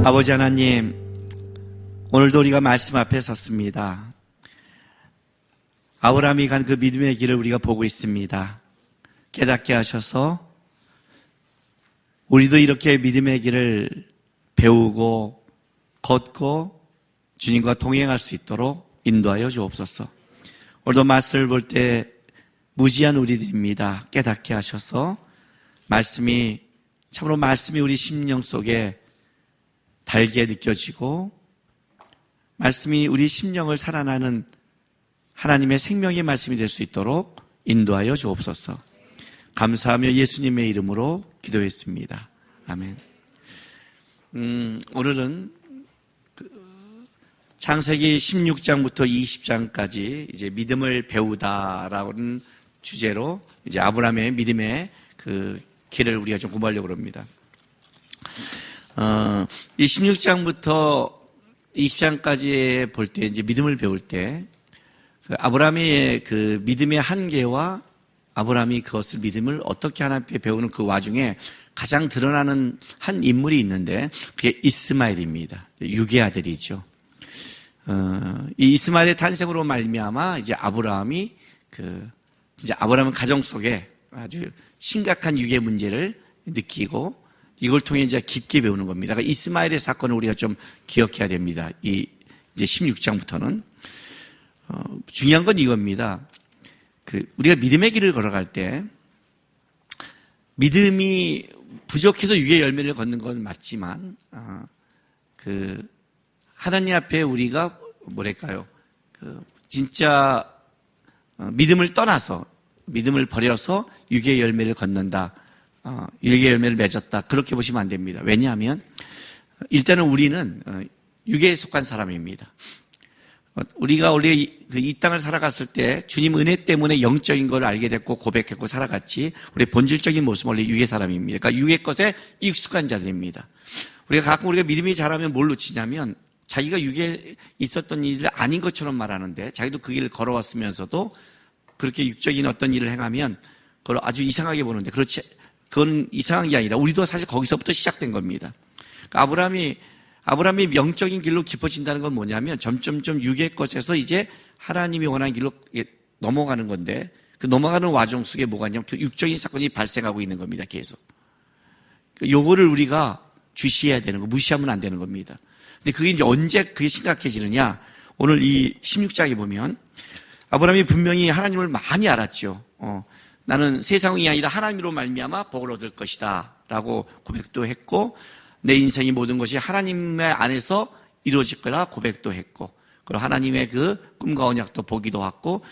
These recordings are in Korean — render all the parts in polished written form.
아버지 하나님, 오늘도 우리가 말씀 앞에 섰습니다. 아브라함이 간 그 믿음의 길을 우리가 보고 있습니다. 깨닫게 하셔서 우리도 이렇게 믿음의 길을 배우고 걷고 주님과 동행할 수 있도록 인도하여 주옵소서. 오늘도 말씀을 볼 때 무지한 우리들입니다. 깨닫게 하셔서 참으로 말씀이 우리 심령 속에 달게 느껴지고 말씀이 우리 심령을 살아나는 하나님의 생명의 말씀이 될 수 있도록 인도하여 주옵소서. 감사하며 예수님의 이름으로 기도했습니다. 아멘. 오늘은 창세기 16장부터 20장까지 이제 믿음을 배우다라는 주제로 이제 아브라함의 믿음의 그 길을 우리가 좀 공부하려고 합니다. 이 16장부터 20장까지 볼 때 이제 믿음을 배울 때 아브라함의 그 믿음의 한계와 아브라함이 그것을 믿음을 어떻게 하나님 앞에 배우는 그 와중에 가장 드러나는 한 인물이 있는데 그게 이스마엘입니다. 육의 아들이죠. 이 이스마엘의 탄생으로 말미암아 이제 아브라함이 진짜 아브라함은 가정 속에 아주 심각한 육의 문제를 느끼고 이걸 통해 이제 깊게 배우는 겁니다. 그러니까 이스마엘의 사건을 우리가 좀 기억해야 됩니다. 이제 16장부터는 중요한 건 이겁니다. 우리가 믿음의 길을 걸어갈 때 믿음이 부족해서 육의 열매를 걷는 건 맞지만 하나님 앞에 우리가 진짜 믿음을 떠나서 믿음을 버려서 육의 열매를 걷는다. 육의 열매를 맺었다. 그렇게 보시면 안 됩니다. 왜냐하면 일단은 우리는 육에 속한 사람입니다. 우리가 원래 이 땅을 살아갔을 때 주님 은혜 때문에 영적인 걸 알게 됐고 고백했고 살아갔지 우리 본질적인 모습은 원래 육의 사람입니다. 그러니까 육의 것에 익숙한 자들입니다. 우리가 믿음이 자라면 뭘 놓치냐면 자기가 육에 있었던 일을 아닌 것처럼 말하는데 자기도 그 길을 걸어왔으면서도 그렇게 육적인 어떤 일을 행하면 그걸 아주 이상하게 보는데 그건 이상한 게 아니라 우리도 사실 거기서부터 시작된 겁니다. 그러니까 아브라함이 영적인 길로 깊어진다는 건 뭐냐면 점점점 육의 것에서 이제 하나님이 원하는 길로 넘어가는 건데 그 넘어가는 와중 속에 뭐가 있냐면 그 육적인 사건이 발생하고 있는 겁니다. 계속. 요거를 우리가 주시해야 되는 거, 무시하면 안 되는 겁니다. 근데 그게 이제 언제 그게 심각해지느냐? 오늘 이 16장에 보면 아브라함이 분명히 하나님을 많이 알았죠. 나는 세상이 아니라 하나님으로 말미암아 복을 얻을 것이다 라고 고백도 했고 내 인생의 모든 것이 하나님의 안에서 이루어질 거라 고백도 했고 그리고 하나님의 그 꿈과 언약도 보기도 했고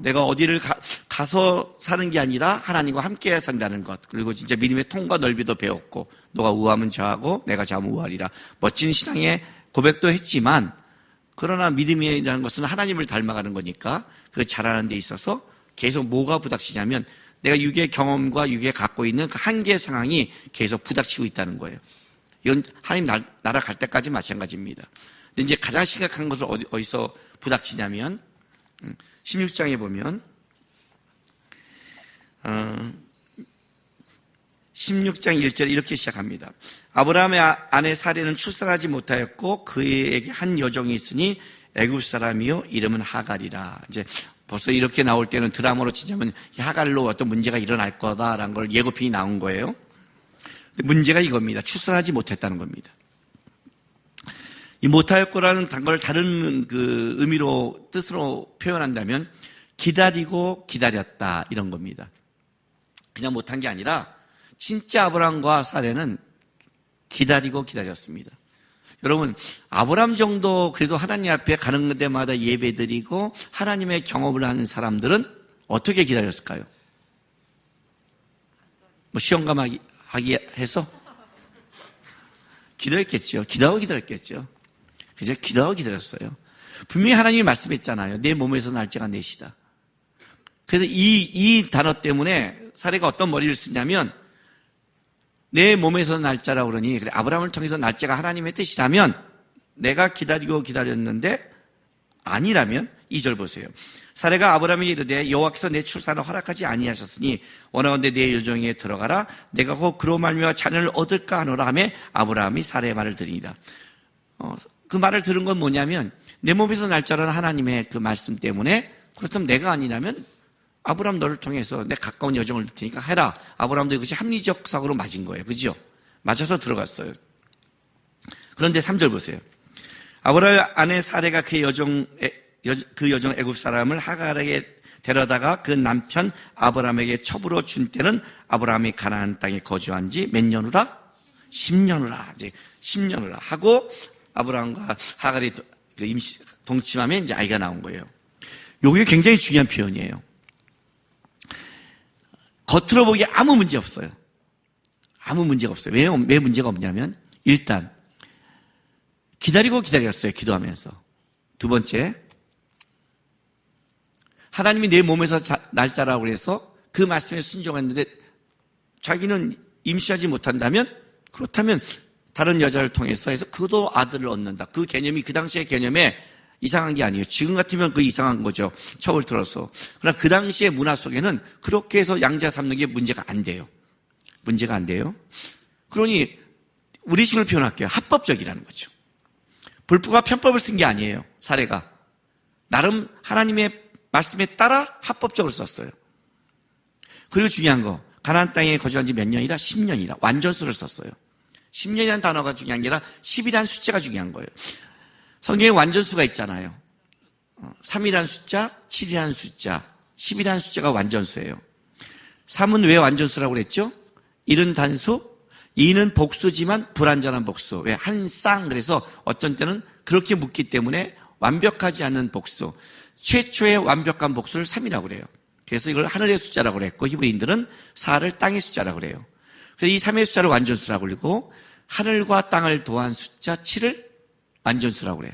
내가 어디를 가서 사는 게 아니라 하나님과 함께 산다는 것 그리고 진짜 믿음의 통과 넓이도 배웠고 너가 우하면 저하고 내가 저하면 우하리라 멋진 신앙의 고백도 했지만 그러나 믿음이라는 것은 하나님을 닮아가는 거니까 그 자라는 데 있어서 계속 뭐가 부닥치냐면 내가 육의 경험과 육에 갖고 있는 그 한계 상황이 계속 부닥치고 있다는 거예요. 이건 하나님 나라 갈 때까지 마찬가지입니다. 근데 이제 가장 심각한 것을 어디서 부닥치냐면 16장에 보면 16장 1절에 이렇게 시작합니다. 아브라함의 아내 사레는 출산하지 못하였고 그에게 한 여종이 있으니 애굽 사람이요 이름은 하갈이라. 이제 벌써 이렇게 나올 때는 드라마로 치자면 하갈로 어떤 문제가 일어날 거다라는 걸 예고편이 나온 거예요. 근데 문제가 이겁니다. 출산하지 못했다는 겁니다. 이 못할 거라는 걸 다른 그 의미로 뜻으로 표현한다면 기다리고 기다렸다 이런 겁니다. 그냥 못한 게 아니라 진짜 아브라함과 사레는 기다리고 기다렸습니다. 여러분 아브라함 정도 그래도 하나님 앞에 가는 데마다 예배드리고 하나님의 경험을 하는 사람들은 어떻게 기다렸을까요? 시험감하기 해서 기도했겠죠. 기도하고 기다렸겠죠. 그죠? 기도하고 기다렸어요. 분명히 하나님이 말씀했잖아요. 내 몸에서 날짜가 넷이다. 그래서 이 단어 때문에 사례가 어떤 머리를 쓰냐면 내 몸에서 날짜라고 그러니 그래, 아브라함을 통해서 날짜가 하나님의 뜻이라면 내가 기다리고 기다렸는데 아니라면 2절 보세요. 사례가 아브라함에게 이르되 여호와께서 내 출산을 허락하지 아니하셨으니 원하건대 내 여종에게 들어가라. 내가 곧 그로 말미암아 자녀를 얻을까 하노라 하며 아브라함이 사례의 말을 들으니라. 그 말을 들은 건 뭐냐면 내 몸에서 날 줄 아는 하나님의 그 말씀 때문에 그렇다면 내가 아니라면 아브라함 너를 통해서 내 가까운 여종을 넣을 테니까 해라. 아브라함도 이것이 합리적 사고로 맞은 거예요. 그죠? 맞아서 들어갔어요. 그런데 3절 보세요. 아브라함의 아내 사례가 그 여종 애굽 사람을 하갈에게 데려다가 그 남편 아브라함에게 첩으로 준 때는 아브라함이 가나안 땅에 거주한 지 몇 년후라? 10년후라. 이제 10년후라 하고 아브라함과 하갈이 동침하면 이제 아이가 나온 거예요. 이게 굉장히 중요한 표현이에요. 겉으로 보기에 아무 문제 없어요. 아무 문제가 없어요. 왜 문제가 없냐면 일단 기다리고 기다렸어요. 기도하면서. 두 번째, 하나님이 내 몸에서 날 자라고 그래서 그 말씀에 순종했는데 자기는 임신하지 못한다면 그렇다면 다른 여자를 통해서 해서 그도 아들을 얻는다. 그 개념이 그 당시의 개념에 이상한 게 아니에요. 지금 같으면 그 이상한 거죠. 첩을 들어서. 그러나 그 당시의 문화 속에는 그렇게 해서 양자 삼는 게 문제가 안 돼요. 문제가 안 돼요. 그러니 우리 식으로 표현할게요. 합법적이라는 거죠. 불법과 편법을 쓴 게 아니에요. 사례가. 나름 하나님의 말씀에 따라 합법적으로 썼어요. 그리고 중요한 거. 가나안 땅에 거주한 지 몇 년이라? 10년이라. 완전수를 썼어요. 10년이라는 단어가 중요한 게 아니라 10이라는 숫자가 중요한 거예요. 성경에 완전수가 있잖아요. 3이라는 숫자, 7이라는 숫자, 10이라는 숫자가 완전수예요. 3은 왜 완전수라고 그랬죠? 1은 단수, 2는 복수지만 불완전한 복수. 왜? 한 쌍. 그래서 어떤 때는 그렇게 묻기 때문에 완벽하지 않은 복수. 최초의 완벽한 복수를 3이라고 그래요. 그래서 이걸 하늘의 숫자라고 그랬고 히브리인들은 4를 땅의 숫자라고 그래요. 그래서 이 3의 숫자를 완전수라고 그러고 하늘과 땅을 더한 숫자 7을 완전수라고 그래요.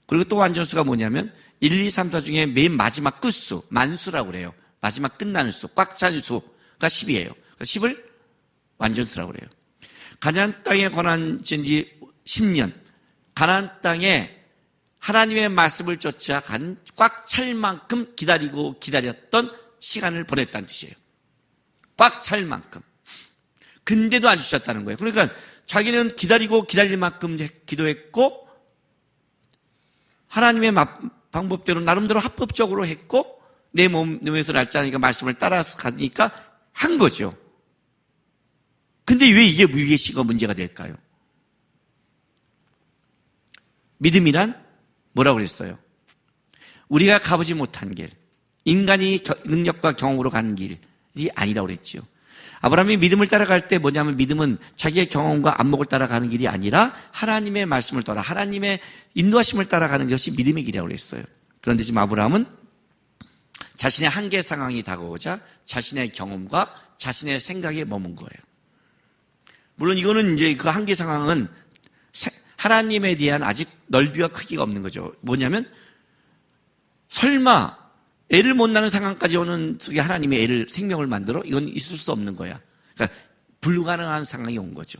그리고 또 완전수가 뭐냐면 1, 2, 3, 4 중에 맨 마지막 끝수, 만수라고 그래요. 마지막 끝나는 수, 꽉 찬 수가 10이에요. 10을 완전수라고 그래요. 가나안 땅에 관한 지 10년, 가나안 땅에 하나님의 말씀을 쫓아 간 꽉 찰 만큼 기다리고 기다렸던 시간을 보냈다는 뜻이에요. 꽉 찰 만큼. 근데도 안 주셨다는 거예요. 그러니까 자기는 기다리고 기다릴 만큼 기도했고 하나님의 방법대로 나름대로 합법적으로 했고 내 몸에서 날짜니까 말씀을 따라서 가니까 한 거죠. 근데 왜 이게 무게시가 문제가 될까요? 믿음이란 뭐라고 그랬어요? 우리가 가보지 못한 길, 인간이 능력과 경험으로 가는 길이 아니라고 그랬죠. 아브라함이 믿음을 따라갈 때 뭐냐면 믿음은 자기의 경험과 안목을 따라가는 길이 아니라 하나님의 말씀을 따라 하나님의 인도하심을 따라가는 것이 믿음의 길이라고 그랬어요. 그런데 지금 아브라함은 자신의 한계 상황이 다가오자 자신의 경험과 자신의 생각에 머문 거예요. 물론 이거는 이제 그 한계 상황은 하나님에 대한 아직 넓이와 크기가 없는 거죠. 뭐냐면 설마 애를 못 낳는 상황까지 오는 속에 하나님의 애를 생명을 만들어? 이건 있을 수 없는 거야. 그러니까 불가능한 상황이 온 거죠.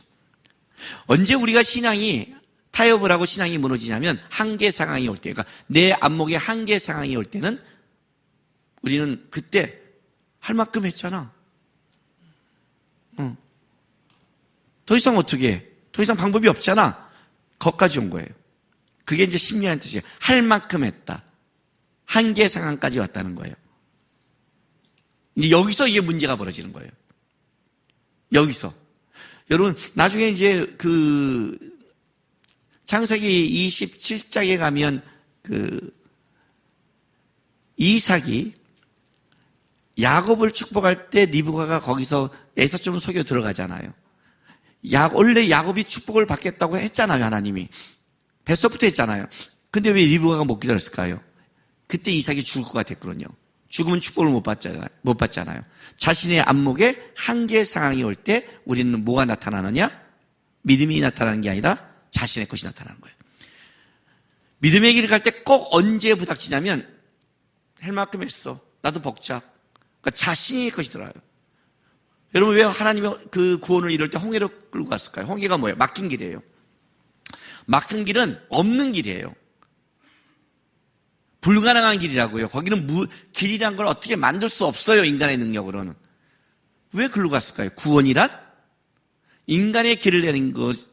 언제 우리가 신앙이 타협을 하고 신앙이 무너지냐면 한계 상황이 올 때, 그러니까 내 안목의 한계 상황이 올 때는 우리는 그때 할 만큼 했잖아. 더 이상 어떻게 해? 더 이상 방법이 없잖아. 거기까지 온 거예요. 그게 이제 10년의 뜻이에요. 할 만큼 했다. 한계 상황까지 왔다는 거예요. 이제 여기서 이게 문제가 벌어지는 거예요. 여기서. 여러분, 나중에 이제 창세기 27장에 가면 이삭이 야곱을 축복할 때 리브가가 거기서 에서 좀 속여 들어가잖아요. 원래 야곱이 축복을 받겠다고 했잖아요, 하나님이. 뱃속부터 했잖아요. 근데 왜 리브가가 못 기다렸을까요? 그때 이삭이 죽을 것 같았거든요. 죽으면 축복을 못 받잖아요. 자신의 안목에 한계 상황이 올 때 우리는 뭐가 나타나느냐? 믿음이 나타나는 게 아니라 자신의 것이 나타나는 거예요. 믿음의 길을 갈 때 꼭 언제 부닥치냐면 할 만큼 했어. 나도 벅차. 그러니까 자신의 것이 들어요. 여러분 왜 하나님의 그 구원을 이룰 때 홍해로 끌고 갔을까요? 홍해가 뭐예요? 막힌 길이에요. 막힌 길은 없는 길이에요. 불가능한 길이라고요. 거기는 길이란 걸 어떻게 만들 수 없어요. 인간의 능력으로는. 왜 글로 갔을까요? 구원이란 인간의 길을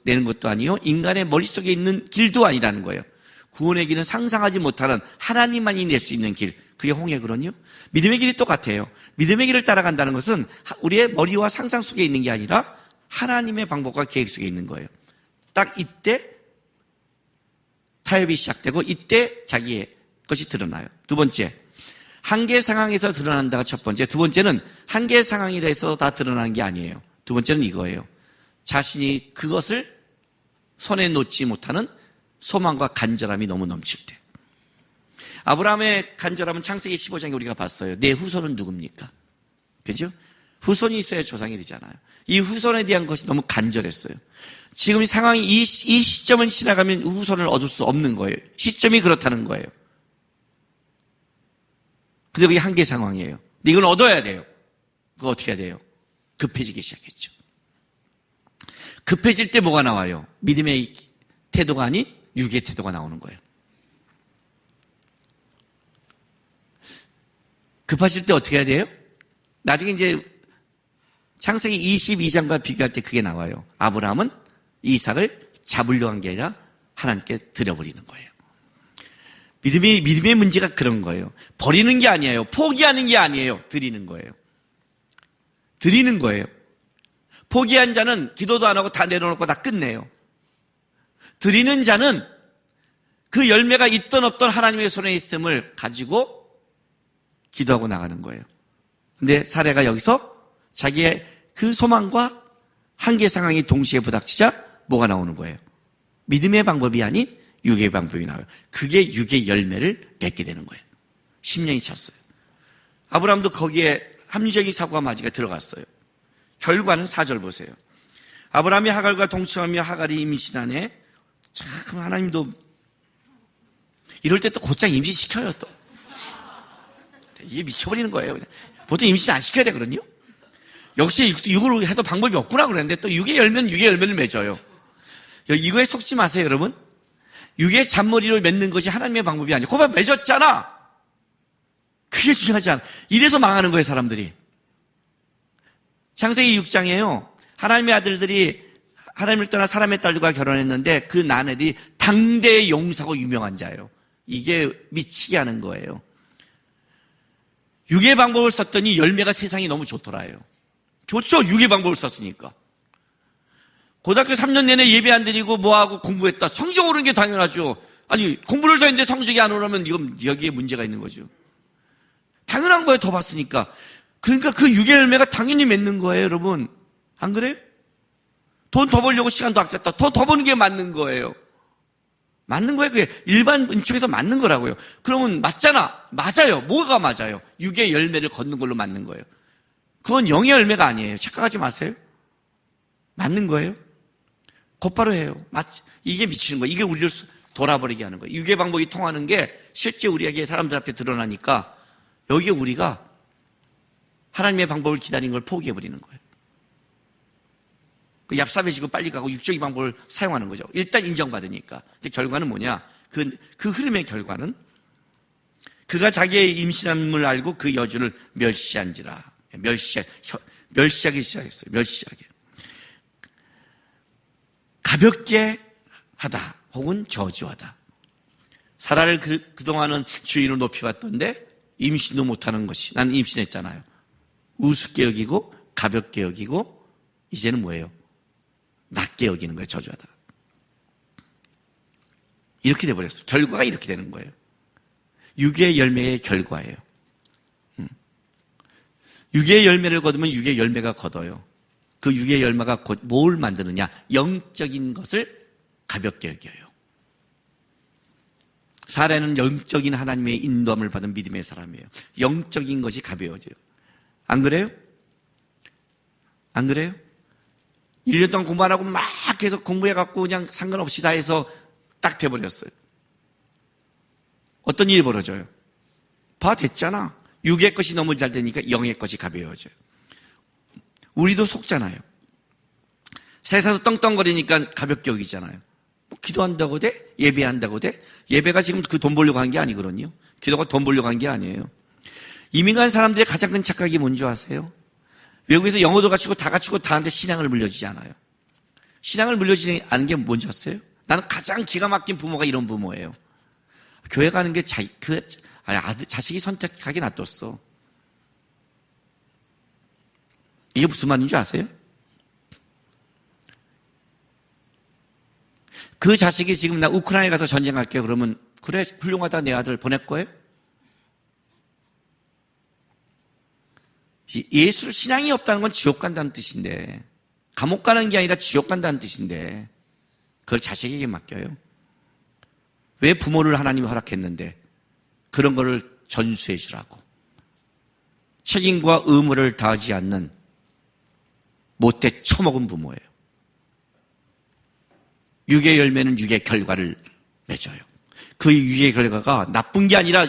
내는 것도 아니요, 인간의 머릿속에 있는 길도 아니라는 거예요. 구원의 길은 상상하지 못하는 하나님만이 낼 수 있는 길, 그게 홍해거든요. 믿음의 길이 똑같아요. 믿음의 길을 따라간다는 것은 우리의 머리와 상상 속에 있는 게 아니라 하나님의 방법과 계획 속에 있는 거예요. 딱 이때 타협이 시작되고 이때 자기의 것이 드러나요. 두 번째, 한계 상황에서 드러난다가 첫 번째. 두 번째는 한계 상황이라 해서 다 드러나는 게 아니에요. 두 번째는 이거예요. 자신이 그것을 손에 놓지 못하는 소망과 간절함이 너무 넘칠 때. 아브라함의 간절함은 창세기 15장에 우리가 봤어요. 내 후손은 누굽니까? 그죠? 후손이 있어야 조상이 되잖아요. 이 후손에 대한 것이 너무 간절했어요. 지금 상황이 이 시점을 지나가면 후손을 얻을 수 없는 거예요. 시점이 그렇다는 거예요. 근데 그게 한계 상황이에요. 근데 이건 얻어야 돼요. 그거 어떻게 해야 돼요? 급해지기 시작했죠. 급해질 때 뭐가 나와요? 믿음의 태도가 아닌 육의 태도가 나오는 거예요. 급하실 때 어떻게 해야 돼요? 나중에 이제 창세기 22장과 비교할 때 그게 나와요. 아브라함은 이삭을 잡으려 한 게 아니라 하나님께 드려버리는 거예요. 믿음의 문제가 그런 거예요. 버리는 게 아니에요. 포기하는 게 아니에요. 드리는 거예요. 드리는 거예요. 포기한 자는 기도도 안 하고 다 내려놓고 다 끝내요. 드리는 자는 그 열매가 있던 없던 하나님의 손에 있음을 가지고 기도하고 나가는 거예요. 근데 사례가 여기서 자기의 그 소망과 한계 상황이 동시에 부닥치자 뭐가 나오는 거예요? 믿음의 방법이 아닌 육의 방법이 나와요. 그게 육의 열매를 맺게 되는 거예요. 10년이 찼어요. 아브라함도 거기에 합리적인 사고와 맞이가 들어갔어요. 결과는 4절 보세요. 아브라함이 하갈과 동침하며 하갈이 임신하네. 참 하나님도 이럴 때 또 곧장 임신시켜요. 또 이게 미쳐버리는 거예요. 보통 임신 안 시켜야 되거든요. 역시 이걸로 해도 방법이 없구나 그랬는데 또 육의 열매는 육의 열매를 맺어요. 이거에 속지 마세요, 여러분. 육의 잔머리를 맺는 것이 하나님의 방법이 아니에요. 그거 맺었잖아. 그게 중요하지 않아. 이래서 망하는 거예요, 사람들이. 창세기 6장에요. 하나님의 아들들이 하나님을 떠나 사람의 딸들과 결혼했는데 그 아내들이 당대의 용사고 유명한 자예요. 이게 미치게 하는 거예요. 육의 방법을 썼더니 열매가 세상이 너무 좋더라요. 좋죠. 육의 방법을 썼으니까. 고등학교 3년 내내 예배 안 드리고 뭐하고 공부했다. 성적 오르는 게 당연하죠. 아니 공부를 더 했는데 성적이 안 오르면 이건 여기에 문제가 있는 거죠. 당연한 거예요. 더 봤으니까. 그러니까 그 육의 열매가 당연히 맺는 거예요. 여러분. 안 그래요? 돈 더 벌려고 시간도 아꼈다. 더 버는 게 맞는 거예요. 맞는 거예요. 그게 일반 인축에서 맞는 거라고요. 그러면 맞잖아. 맞아요. 뭐가 맞아요? 육의 열매를 걷는 걸로 맞는 거예요. 그건 영의 열매가 아니에요. 착각하지 마세요. 맞는 거예요. 곧바로 해요. 맞지? 이게 미치는 거예요. 이게 우리를 돌아버리게 하는 거예요. 육의 방법이 통하는 게 실제 우리에게 사람들 앞에 드러나니까 여기에 우리가 하나님의 방법을 기다리는 걸 포기해버리는 거예요. 얍삽해지고 빨리 가고 육적인 방법을 사용하는 거죠. 일단 인정받으니까. 근데 결과는 뭐냐? 그 흐름의 결과는 그가 자기의 임신함을 알고 그 여주를 멸시한지라. 멸시하기 시작했어요. 멸시하게. 가볍게 하다 혹은 저주하다. 사라를 그동안은 주인을 높여왔던데 임신도 못하는 것이, 나는 임신했잖아요. 우습게 여기고 가볍게 여기고 이제는 뭐예요? 낮게 여기는 거예요. 저주하다. 이렇게 돼버렸어요. 결과가 이렇게 되는 거예요. 육의 열매의 결과예요. 육의 열매를 거두면 육의 열매가 걷어요. 그 육의 열매가 곧 뭘 만드느냐? 영적인 것을 가볍게 여겨요. 사라는 영적인 하나님의 인도함을 받은 믿음의 사람이에요. 영적인 것이 가벼워져요. 안 그래요? 안 그래요? 1년 동안 공부 안 하고 막 계속 공부해갖고 그냥 상관없이 다 해서 딱 돼버렸어요. 어떤 일이 벌어져요? 됐잖아. 육의 것이 너무 잘 되니까 영의 것이 가벼워져요. 우리도 속잖아요. 세상에서 떵떵거리니까 가볍게 여기잖아요. 기도한다고 돼? 예배한다고 돼? 예배가 지금 그 돈 벌려고 한 게 아니거든요. 기도가 돈 벌려고 한 게 아니에요. 이민 간 사람들의 가장 큰 착각이 뭔지 아세요? 외국에서 영어도 갖추고 다 갖추고 다한테 신앙을 물려주지 않아요. 신앙을 물려주지 않은 게 뭔지 아세요? 나는 가장 기가 막힌 부모가 이런 부모예요. 교회 가는 게 자식이 선택하게 놔뒀어. 이게 무슨 말인지 아세요? 그 자식이 지금 나 우크라이나에 가서 전쟁할게요. 그러면 그래 훌륭하다 내 아들 보낼 거예요? 예수를 신앙이 없다는 건 지옥 간다는 뜻인데 감옥 가는 게 아니라 지옥 간다는 뜻인데 그걸 자식에게 맡겨요. 왜 부모를 하나님이 허락했는데 그런 거를 전수해 주라고. 책임과 의무를 다하지 않는 못돼 처먹은 부모예요. 육의 열매는 육의 결과를 맺어요. 그 육의 결과가 나쁜 게 아니라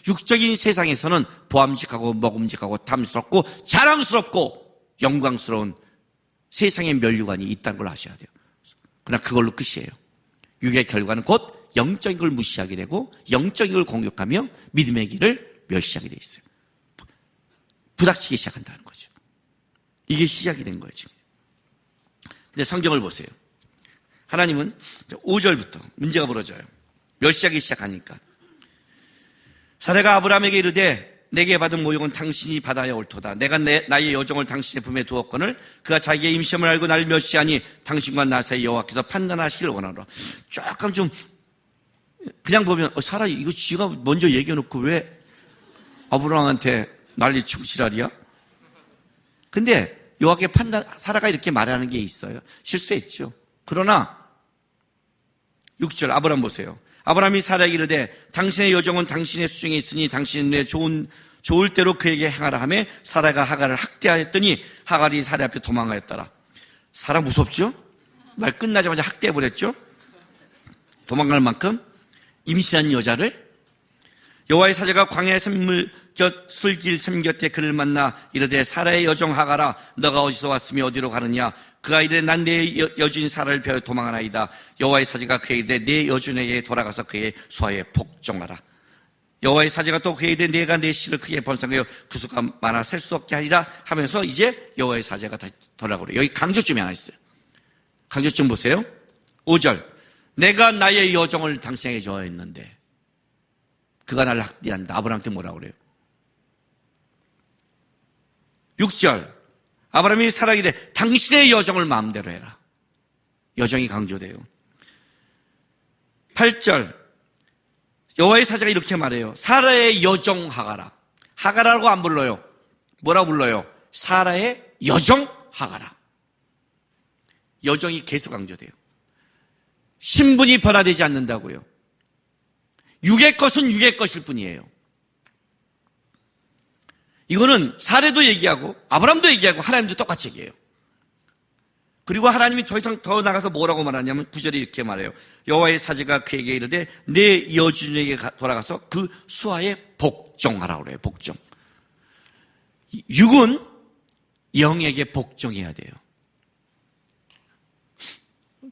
육적인 세상에서는 보암직하고 먹음직하고 탐스럽고 자랑스럽고 영광스러운 세상의 면류관이 있다는 걸 아셔야 돼요. 그러나 그걸로 끝이에요. 육의 결과는 곧 영적인 걸 무시하게 되고 영적인 걸 공격하며 믿음의 길을 멸시하게 돼 있어요. 부닥치기 시작한다는 거죠. 이게 시작이 된 거예요, 지금. 근데 성경을 보세요. 하나님은 5절부터 문제가 벌어져요. 멸시하기 시작하니까. 사라가 아브라함에게 이르되 내게 받은 모욕은 당신이 받아야 옳도다. 내가 나의 여종을 당신의 품에 두었거늘 그가 자기의 임시험을 알고 나를 멸시하니 당신과 나 사이 여호와께서 판단하시길 원하노라. 조금 좀 그냥 보면 사라 이거 지가 먼저 얘기해놓고 왜 아브라함한테 난리치고 지랄이야? 근데 여호와께 사라가 이렇게 말하는 게 있어요. 실수했죠. 그러나 6절 아브라함 보세요. 아브라함이 사라에게 이르되 당신의 여종은 당신의 수중에 있으니 당신의 눈에 좋을 대로 그에게 행하라 하며 사라가 하갈을 학대하였더니 하갈이 사라 앞에 도망하였더라. 사라 무섭죠? 말 끝나자마자 학대해버렸죠? 도망갈 만큼 임신한 여자를. 여호와의 사자가 광야의 술길 샘 곁에 그를 만나 이르되 사라의 여종 하갈아 너가 어디서 왔으며 어디로 가느냐. 그가 이르되 난 내 여주인 사라를 베어 도망하나이다. 여호와의 사자가 그에게 이르되 내 여주인에게 돌아가서 그의 수하에 복종하라. 여호와의 사자가 또 그에게 이르되 내가 내 씨를 크게 번성하여 그 수가 많아 셀 수 없게 하리라 하면서 이제 여호와의 사자가 다시 돌아가래. 여기 강조점이 하나 있어요. 강조점 보세요. 5절 내가 나의 여종을 당신에게 저했는데 그가 나를 학대한다. 아브라함한테 뭐라고 그래요? 6절 아브라함이 사라에게 이르되 당신의 여종을 마음대로 해라. 여종이 강조돼요. 8절 여호와의 사자가 이렇게 말해요. 사라의 여종 하가라. 하가라고 안 불러요. 뭐라 불러요? 사라의 여종 하가라. 여종이 계속 강조돼요. 신분이 변화되지 않는다고요. 육의 것은 육의 것일 뿐이에요. 이거는 사례도 얘기하고 아브라함도 얘기하고 하나님도 똑같이 얘기해요. 그리고 하나님이 더 이상 더 나가서 뭐라고 말하냐면 9절에 이렇게 말해요. 여호와의 사자가 그에게 이르되 내 여주인에게 돌아가서 그 수하에 복종하라고 그래요. 복종. 육은 영에게 복종해야 돼요.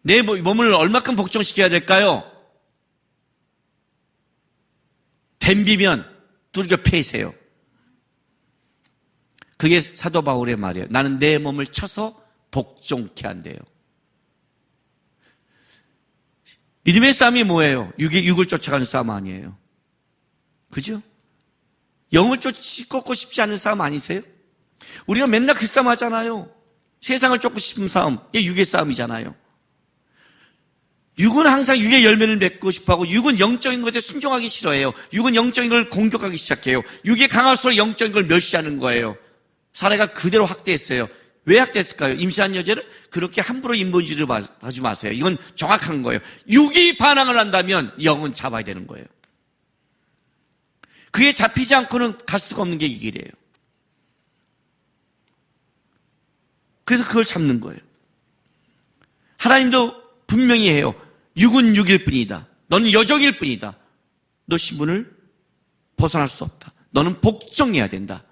내 몸을 얼마큼 복종시켜야 될까요? 댐비면 두들겨 패세요. 그게 사도 바울의 말이에요. 나는 내 몸을 쳐서 복종케 한대요. 믿음의 싸움이 뭐예요? 육을 쫓아가는 싸움 아니에요. 그죠? 영을 쫓고 싶지 않은 싸움 아니세요? 우리가 맨날 그 싸움 하잖아요. 세상을 쫓고 싶은 싸움. 이게 육의 싸움이잖아요. 육은 항상 육의 열매를 맺고 싶어하고 육은 영적인 것에 순종하기 싫어해요. 육은 영적인 걸 공격하기 시작해요. 육이 강할수록 영적인 걸 멸시하는 거예요. 사례가 그대로 학대했어요. 왜 학대했을까요? 임신한 여자를 그렇게 함부로 인본주의를 하지 마세요. 이건 정확한 거예요. 육이 반항을 한다면 영은 잡아야 되는 거예요. 그게 잡히지 않고는 갈 수가 없는 게 이 길이에요. 그래서 그걸 잡는 거예요. 하나님도 분명히 해요. 육은 육일 뿐이다. 너는 여종일 뿐이다. 너 신분을 벗어날 수 없다. 너는 복종해야 된다.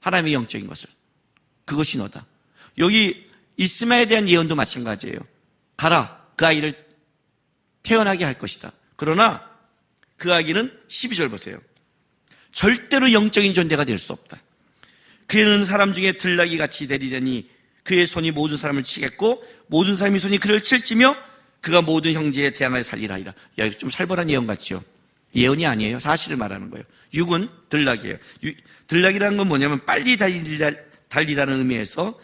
하나님의 영적인 것을. 그것이 너다. 여기 이스마엘에 대한 예언도 마찬가지예요. 가라. 그 아이를 태어나게 할 것이다. 그러나 그 아기는 12절 보세요. 절대로 영적인 존재가 될 수 없다. 그는 사람 중에 들나귀같이 되리려니 그의 손이 모든 사람을 치겠고 모든 사람이 손이 그를 칠지며 그가 모든 형제에 대항하여 살리라 하리라. 야, 이거 좀 살벌한 예언 같죠? 예언이 아니에요. 사실을 말하는 거예요. 육은 들나귀예요. 들나귀라는 건 뭐냐면 빨리 달리다는 의미에서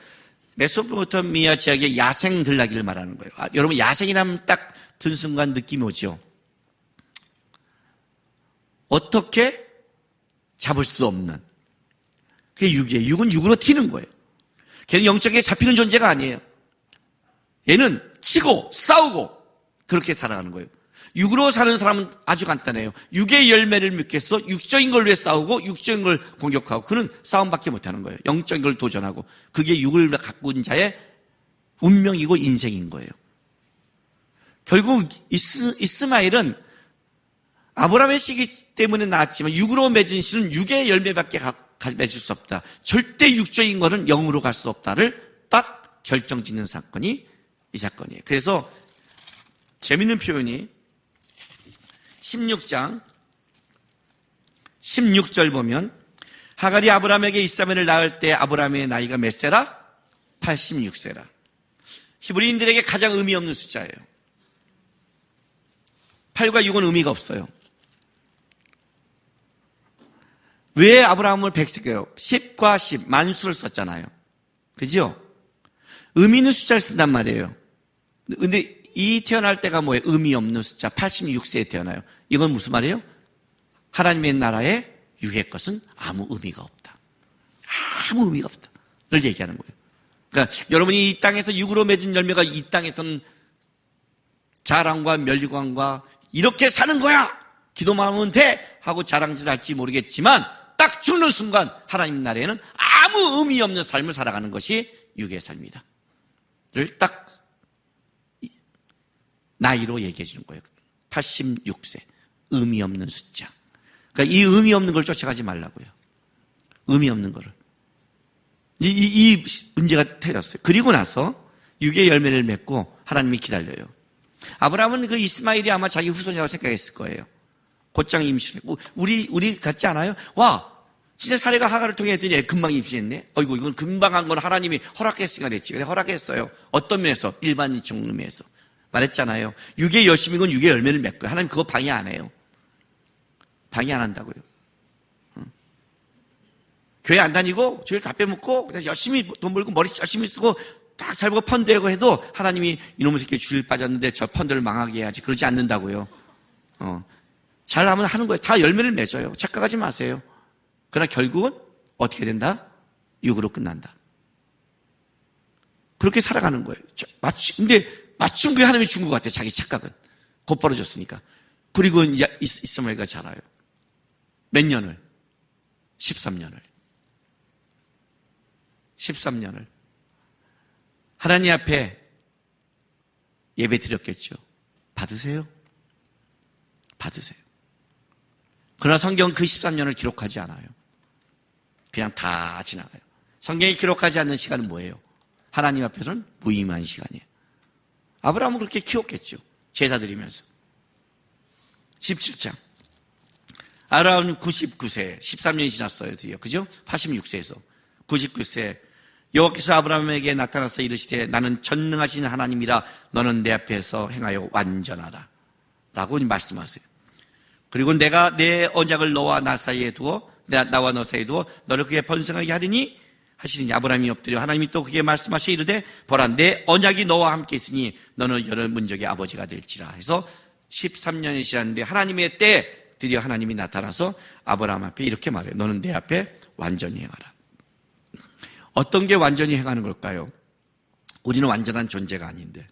메소포타미아 지역의 야생 들나귀를 말하는 거예요. 여러분 야생이라면 딱 든 순간 느낌이 오죠. 어떻게 잡을 수 없는 그게 육이에요. 육은 육으로 튀는 거예요. 걔는 영적에 잡히는 존재가 아니에요. 얘는 치고 싸우고 그렇게 살아가는 거예요. 육으로 사는 사람은 아주 간단해요. 육의 열매를 맺겠어 육적인 걸 위해 싸우고 육적인 걸 공격하고 그는 싸움밖에 못하는 거예요. 영적인 걸 도전하고 그게 육을 갖고 온 자의 운명이고 인생인 거예요. 결국 이스마엘은 아브라함의 씨기 때문에 낳았지만 육으로 맺은 씨는 육의 열매밖에 맺을 수 없다. 절대 육적인 거는 영으로 갈 수 없다를 딱 결정짓는 사건이 이 사건이에요. 그래서 재밌는 표현이 16장 16절 보면 하갈이 아브라함에게 이스마엘을 낳을 때 아브라함의 나이가 몇 세라? 86세라. 히브리인들에게 가장 의미 없는 숫자예요. 8과 6은 의미가 없어요. 왜 아브라함을 100세게요? 10과 10 만수를 썼잖아요. 그죠? 의미 있는 숫자를 쓴단 말이에요. 근데 이 태어날 때가 뭐예요? 의미 없는 숫자 86세에 태어나요. 이건 무슨 말이에요? 하나님의 나라에 육의 것은 아무 의미가 없다. 아무 의미가 없다를 얘기하는 거예요. 그러니까 여러분이 이 땅에서 육으로 맺은 열매가 이 땅에서는 자랑과 멸류관과 이렇게 사는 거야! 기도만 하면 돼! 하고 자랑질 할지 모르겠지만 딱 죽는 순간 하나님 나라에는 아무 의미 없는 삶을 살아가는 것이 육의 삶이다. 를 딱 나이로 얘기해 주는 거예요. 86세. 의미 없는 숫자. 그러니까 이 의미 없는 걸 쫓아가지 말라고요. 의미 없는 거를. 이 문제가 터졌어요. 그리고 나서 육의 열매를 맺고 하나님이 기다려요. 아브라함은 그 이스마엘이 아마 자기 후손이라고 생각했을 거예요. 곧장 임신했고 우리 같지 않아요? 와 진짜 사례가 하갈을 통해 했더니 금방 임신했네. 어이구 이건 금방 한 건 하나님이 허락했으니까 됐지. 그래 허락했어요. 어떤 면에서? 일반적 의미에서. 말했잖아요. 육의 열심이건 육의 열매를 맺고요. 하나님 그거 방해 안 해요. 방해 안 한다고요. 교회 안 다니고 주일 다 빼먹고 그래서 열심히 돈 벌고 머리 열심히 쓰고 딱 잘 보고 펀드하고 해도 하나님이 이놈의 새끼 주일 빠졌는데 저 펀드를 망하게 해야지. 그러지 않는다고요. 잘하면 하는 거예요. 다 열매를 맺어요. 착각하지 마세요. 그러나 결국은 어떻게 된다? 육으로 끝난다. 그렇게 살아가는 거예요. 근데 마침 그게 하나님이 준 것 같아요. 자기 착각은. 곧바로 줬으니까. 그리고 이제 이스마엘가 자라요. 몇 년을? 13년을. 13년을. 하나님 앞에 예배 드렸겠죠. 받으세요. 받으세요. 그러나 성경은 그 13년을 기록하지 않아요. 그냥 다 지나가요. 성경이 기록하지 않는 시간은 뭐예요? 하나님 앞에서는 무의미한 시간이에요. 아브라함은 그렇게 키웠겠죠. 제사 드리면서. 17장. 아브라함은 99세, 13년이 지났어요. 드디어. 그죠? 86세에서. 99세. 여호와께서 아브라함에게 나타나서 이르시되 나는 전능하신 하나님이라 너는 내 앞에서 행하여 완전하라. 라고 말씀하세요. 그리고 내가 내 언약을 너와 나 사이에 두어 나와 너 사이에 두어 너를 그게 번성하게 하리니 하시니 아브라함이 엎드려 하나님이 또 그게 말씀하시 이르되 보라 내 언약이 너와 함께 있으니 너는 여러 민족의 아버지가 될지라 해서 13년이 지났는데 하나님의 때에 드디어 하나님이 나타나서 아브라함 앞에 이렇게 말해요. 너는 내 앞에 완전히 행하라. 어떤 게 완전히 행하는 걸까요? 우리는 완전한 존재가 아닌데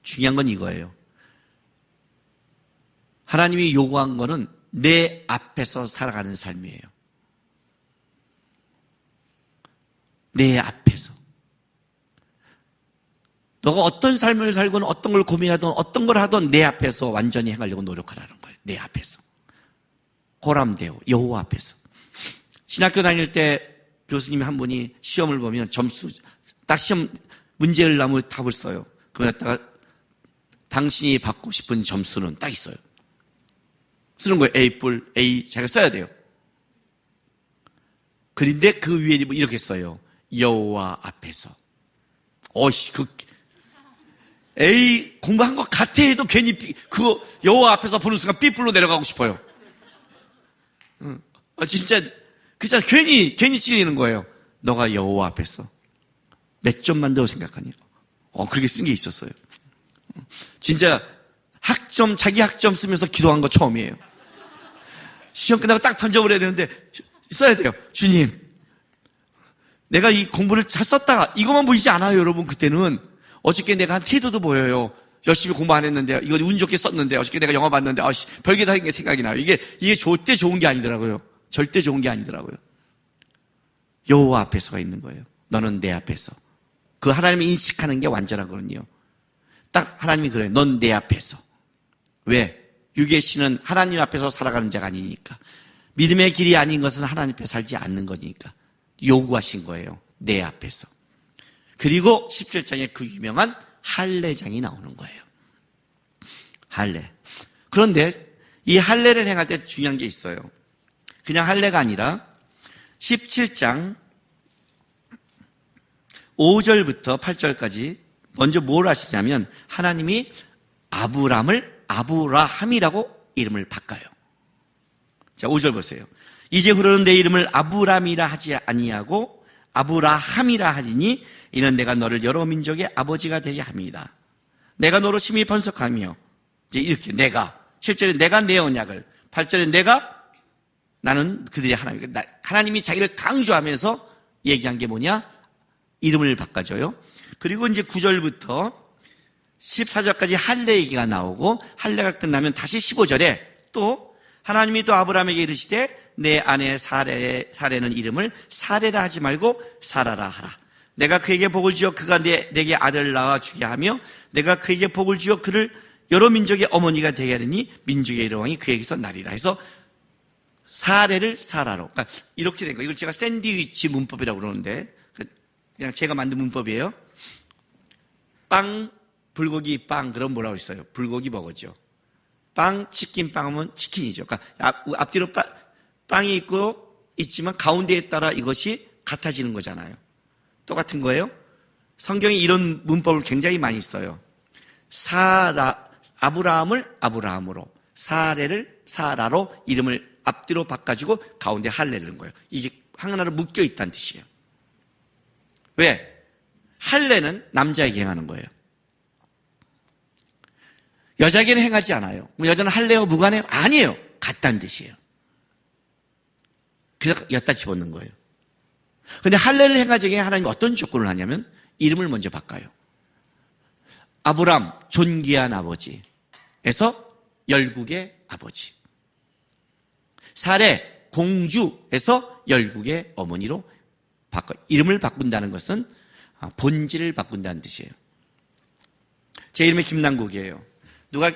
중요한 건 이거예요. 하나님이 요구한 거는 내 앞에서 살아가는 삶이에요. 내 앞에서. 너가 어떤 삶을 살건 어떤 걸 고민하든 어떤 걸 하든 내 앞에서 완전히 행하려고 노력하라는 거예요. 내 앞에서. 고람대오 여호와 앞에서. 신학교 다닐 때 교수님이 한 분이 시험을 보면 점수 딱 시험 문제를 나무 답을 써요. 그걸 갖다가 당신이 받고 싶은 점수는 딱 있어요. 쓰는 거예요. A뿔, A 자기가 써야 돼요. 그런데 그 위에 이렇게 써요. 여호와 앞에서. A 공부한 것 같아 해도 괜히 그거 여호와 앞에서 보는 순간 B뿔로 내려가고 싶어요. 진짜 그잖아. 괜히 찔리는 거예요. 너가 여호와 앞에서 몇 점만 더 생각하니? 그렇게 쓴 게 있었어요. 진짜 자기 학점 쓰면서 기도한 거 처음이에요. 시험 끝나고 딱 던져버려야 되는데 써야 돼요. 주님, 내가 이 공부를 잘 썼다. 이것만 보이지 않아요, 여러분. 그때는 어저께 내가 한 태도도 보여요. 열심히 공부 안 했는데, 이거 운 좋게 썼는데, 어저께 내가 영화 봤는데, 별게 다 생각이 나요. 이게 절대 좋은 게 아니더라고요. 절대 좋은 게 아니더라고요. 여호와 앞에서가 있는 거예요. 너는 내 앞에서. 그 하나님을 인식하는 게 완전하거든요. 딱 하나님이 그래요. 넌 내 앞에서. 왜? 육의 신은 하나님 앞에서 살아가는 자가 아니니까. 믿음의 길이 아닌 것은 하나님 앞에 살지 않는 거니까. 요구하신 거예요. 내 앞에서. 그리고 17장에 그 유명한 할례장이 나오는 거예요. 할례. 그런데 이 할례를 행할 때 중요한 게 있어요. 그냥 할례가 아니라 17장 5절부터 8절까지 먼저 뭘 하시냐면 하나님이 아브람을 아브라함이라고 이름을 바꿔요. 자, 5절 보세요. 이제 후로는 내 이름을 아브람이라 하지 아니하고 아브라함이라 하리니 이는 내가 너를 여러 민족의 아버지가 되게 합니다. 내가 너로 심히 번성하며 이제 이렇게 내가 7절에 내가 내 언약을 8절에 나는 그들의 하나님. 하나님이 자기를 강조하면서 얘기한 게 뭐냐? 이름을 바꿔줘요. 그리고 이제 9절부터 14절까지 할례 얘기가 나오고 할례가 끝나면 다시 15절에 또 하나님이 또 아브라함에게 이르시되 내 아내 사레는 이름을 사레라 하지 말고 사라라 하라. 내가 그에게 복을 주어 그가 내게 아들을 낳아 주게 하며 내가 그에게 복을 주어 그를 여러 민족의 어머니가 되게 하리니 민족의 여왕이 그에게서 나리라 해서 사레를 사라로. 그러니까 이렇게 된 거예요. 이걸 제가 샌드위치 문법이라고 그러는데 그냥 제가 만든 문법이에요. 빵, 불고기, 빵, 그럼 뭐라고 했어요? 불고기 먹었죠. 빵, 치킨, 빵 하면 치킨이죠. 그러니까 앞뒤로 빵이 있지만 가운데에 따라 이것이 같아지는 거잖아요. 똑같은 거예요. 성경이 이런 문법을 굉장히 많이 써요. 아브라함을 아브라함으로, 사레를 사라로 이름을 앞뒤로 바꿔주고 가운데 할례를 넣은 거예요. 이게 하나로 묶여 있다는 뜻이에요. 왜? 할례는 남자에게 행하는 거예요. 여자에게는 행하지 않아요. 여자는 할례와 무관해요? 아니에요. 같다는 뜻이에요. 그래서 엿다 집어넣는 거예요. 그런데 할례를 행하기 전에 하나님이 어떤 조건을 하냐면 이름을 먼저 바꿔요. 아브람, 존귀한 아버지에서 열국의 아버지. 사레, 공주에서 열국의 어머니로 이름을 바꾼다는 것은 본질을 바꾼다는 뜻이에요. 제 이름이 김남국이에요. 누가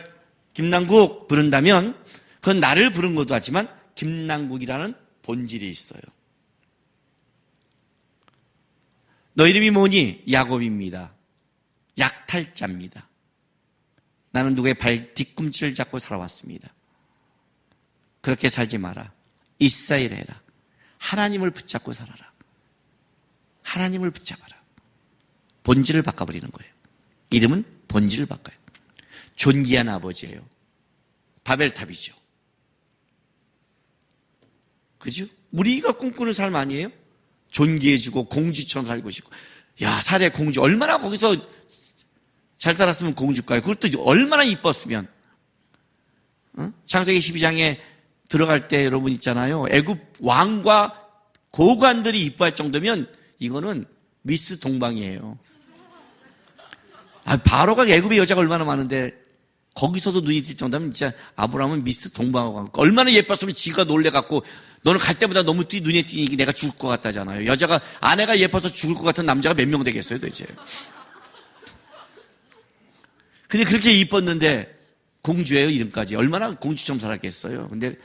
김남국 부른다면 그건 나를 부른 것도 하지만 김남국이라는 본질이 있어요. 너 이름이 뭐니? 야곱입니다. 약탈자입니다. 나는 누구의 발 뒤꿈치를 잡고 살아왔습니다. 그렇게 살지 마라. 이스라엘 해라. 하나님을 붙잡고 살아라. 하나님을 붙잡아라. 본질을 바꿔버리는 거예요. 이름은 본질을 바꿔요. 존귀한 아버지예요. 바벨탑이죠. 그죠? 우리가 꿈꾸는 삶 아니에요? 존귀해지고 공주처럼 살고 싶고. 야, 사례 공주. 얼마나 거기서 잘 살았으면 공주가요. 그것도 얼마나 이뻤으면. 창세기 12장에 들어갈 때 여러분 있잖아요. 애굽 왕과 고관들이 이뻐할 정도면 이거는 미스 동방이에요. 바로가 애굽의 여자가 얼마나 많은데 거기서도 눈이 띌 정도면 진짜 아브라함은 미스 동방하고 얼마나 예뻤으면 지가 놀래갖고 너는 갈 때보다 너무 눈에 띄니 내가 죽을 것 같다잖아요. 여자가 아내가 예뻐서 죽을 것 같은 남자가 몇 명 되겠어요 도대체. 근데 그렇게 이뻤는데 공주예요 이름까지. 얼마나 공주처럼 살았겠어요. 근데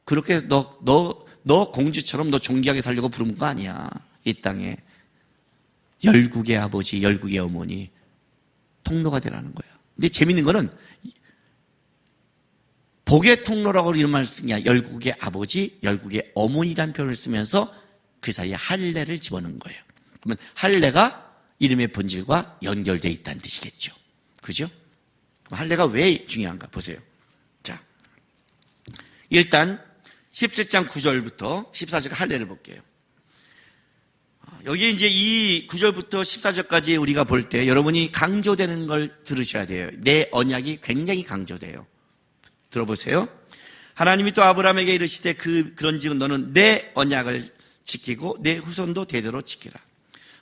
그렇게 너 공주처럼 너 존귀하게 살려고 부른 거 아니야. 이 땅에 열국의 아버지 열국의 어머니 통로가 되라는 거야. 근데 재밌는 거는 복의 통로라고 이런 말을 쓴 게 아니라 열국의 아버지, 열국의 어머니라는 표현을 쓰면서 그 사이에 할례를 집어넣은 거예요. 그러면 할례가 이름의 본질과 연결되어 있다는 뜻이겠죠. 그죠? 그럼 할례가 왜 중요한가 보세요. 자, 일단 17장 9절부터 14절 할례를 볼게요. 여기 이제 이 9절부터 14절까지 우리가 볼 때 여러분이 강조되는 걸 들으셔야 돼요. 내 언약이 굉장히 강조돼요. 들어보세요. 하나님이 또 아브라함에게 이르시되 그런즉 너는 내 언약을 지키고 내 후손도 대대로 지키라.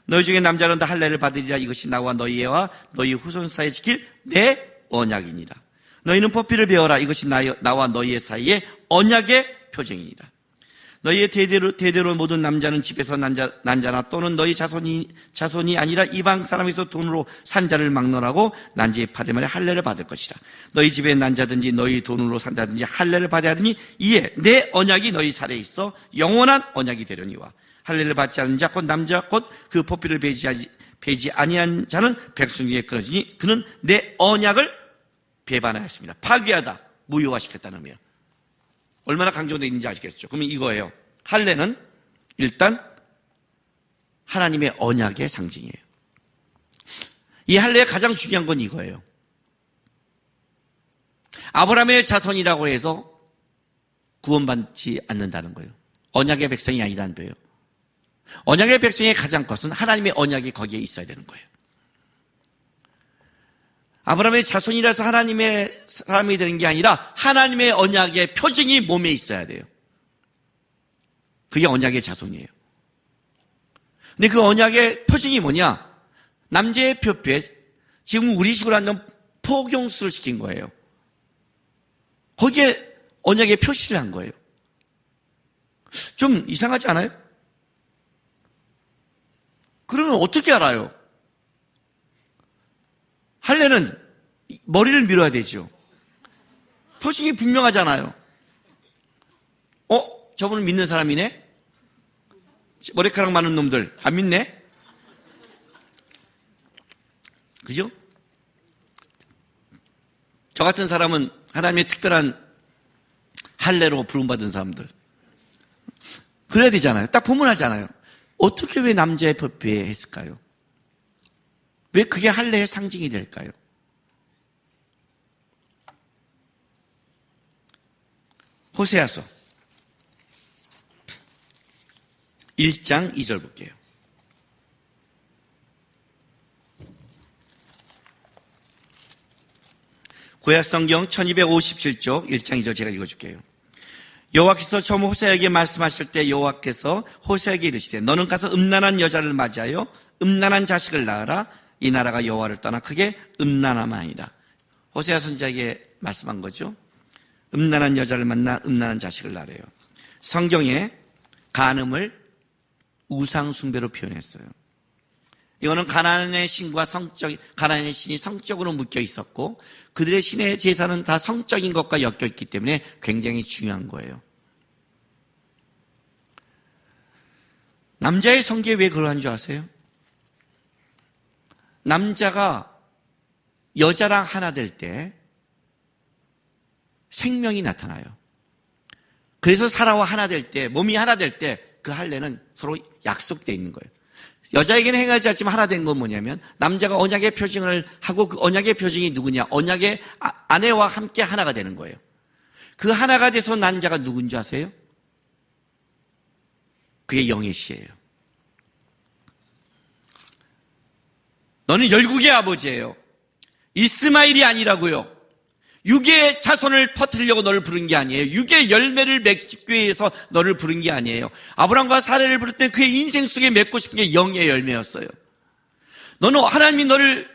너희 중에 남자는 다 할례를 받으리라. 이것이 나와 너희와 너희 후손 사이에 지킬 내 언약이니라. 너희는 포피를 베어라. 이것이 나와 너희의 사이에 언약의 표징이니라. 너희의 대대로 모든 남자는 집에서 난자나 또는 너희 자손이 아니라 이방 사람에서 돈으로 산자를 막론하고 난지의 파데만에 할례를 받을 것이라. 너희 집에 난자든지 너희 돈으로 산자든지 할례를 받아야 하더니 이에 내 언약이 너희 살에 있어 영원한 언약이 되려니와 할례를 받지 않은 자 곧 남자 곧 그 포피를 베지 아니한 자는 백성 중에 끊어지니 그는 내 언약을 배반하였습니다. 파괴하다, 무효화시켰다는 의미예요. 얼마나 강조되어 있는지 아시겠죠? 그러면 이거예요. 할례는 일단 하나님의 언약의 상징이에요. 이 할례의 가장 중요한 건 이거예요. 아브라함의 자손이라고 해서 구원받지 않는다는 거예요. 언약의 백성이 아니라는 거예요. 언약의 백성의 가장 것은 하나님의 언약이 거기에 있어야 되는 거예요. 아브라함의 자손이라서 하나님의 사람이 되는 게 아니라 하나님의 언약의 표징이 몸에 있어야 돼요. 그게 언약의 자손이에요. 근데 그 언약의 표징이 뭐냐? 남자의 표표에 지금 우리 식으로 하면 포경수를 시킨 거예요. 거기에 언약의 표시를 한 거예요. 좀 이상하지 않아요? 그러면 어떻게 알아요? 할례는 머리를 밀어야 되죠. 표징이 분명하잖아요. 저분은 믿는 사람이네? 머리카락 많은 놈들 안 믿네? 그죠? 저 같은 사람은 하나님의 특별한 할례로 부름받은 사람들. 그래야 되잖아요. 딱 보면 알잖아요. 어떻게 왜 남자의 법에 했을까요? 왜 그게 할례의 상징이 될까요? 호세아서 1장 2절 볼게요. 구약성경 1257쪽 1장 2절 제가 읽어줄게요. 여호와께서 처음 호세아에게 말씀하실 때 여호와께서 호세아에게 이르시되 너는 가서 음란한 여자를 맞이하여 음란한 자식을 낳으라. 이 나라가 여호와를 떠나 크게 음란함 아니라. 호세아 선지자에게 말씀한 거죠. 음란한 여자를 만나 음란한 자식을 낳으래요. 성경에 간음을 우상 숭배로 표현했어요. 이거는 가나안의 신과 가나안의 신이 성적으로 묶여 있었고 그들의 신의 제사는 다 성적인 것과 엮여 있기 때문에 굉장히 중요한 거예요. 남자의 성기에 왜 그걸 한 줄 아세요? 남자가 여자랑 하나 될 때 생명이 나타나요. 그래서 사라와 하나 될 때, 몸이 하나 될 때 그 할례는 서로 약속되어 있는 거예요. 여자에게는 행하지 않지만 하나 된 건 뭐냐면 남자가 언약의 표징을 하고 그 언약의 표징이 누구냐? 언약의 아내와 함께 하나가 되는 거예요. 그 하나가 돼서 난 자가 누군지 아세요? 그게 영의 씨예요. 너는 열국의 아버지예요. 이스마엘이 아니라고요. 육의 자손을 퍼뜨리려고 너를 부른 게 아니에요. 육의 열매를 맺기 위해서 너를 부른 게 아니에요. 아브라함과 사례를 부를 때 그의 인생 속에 맺고 싶은 게 영의 열매였어요. 너는 하나님이 너를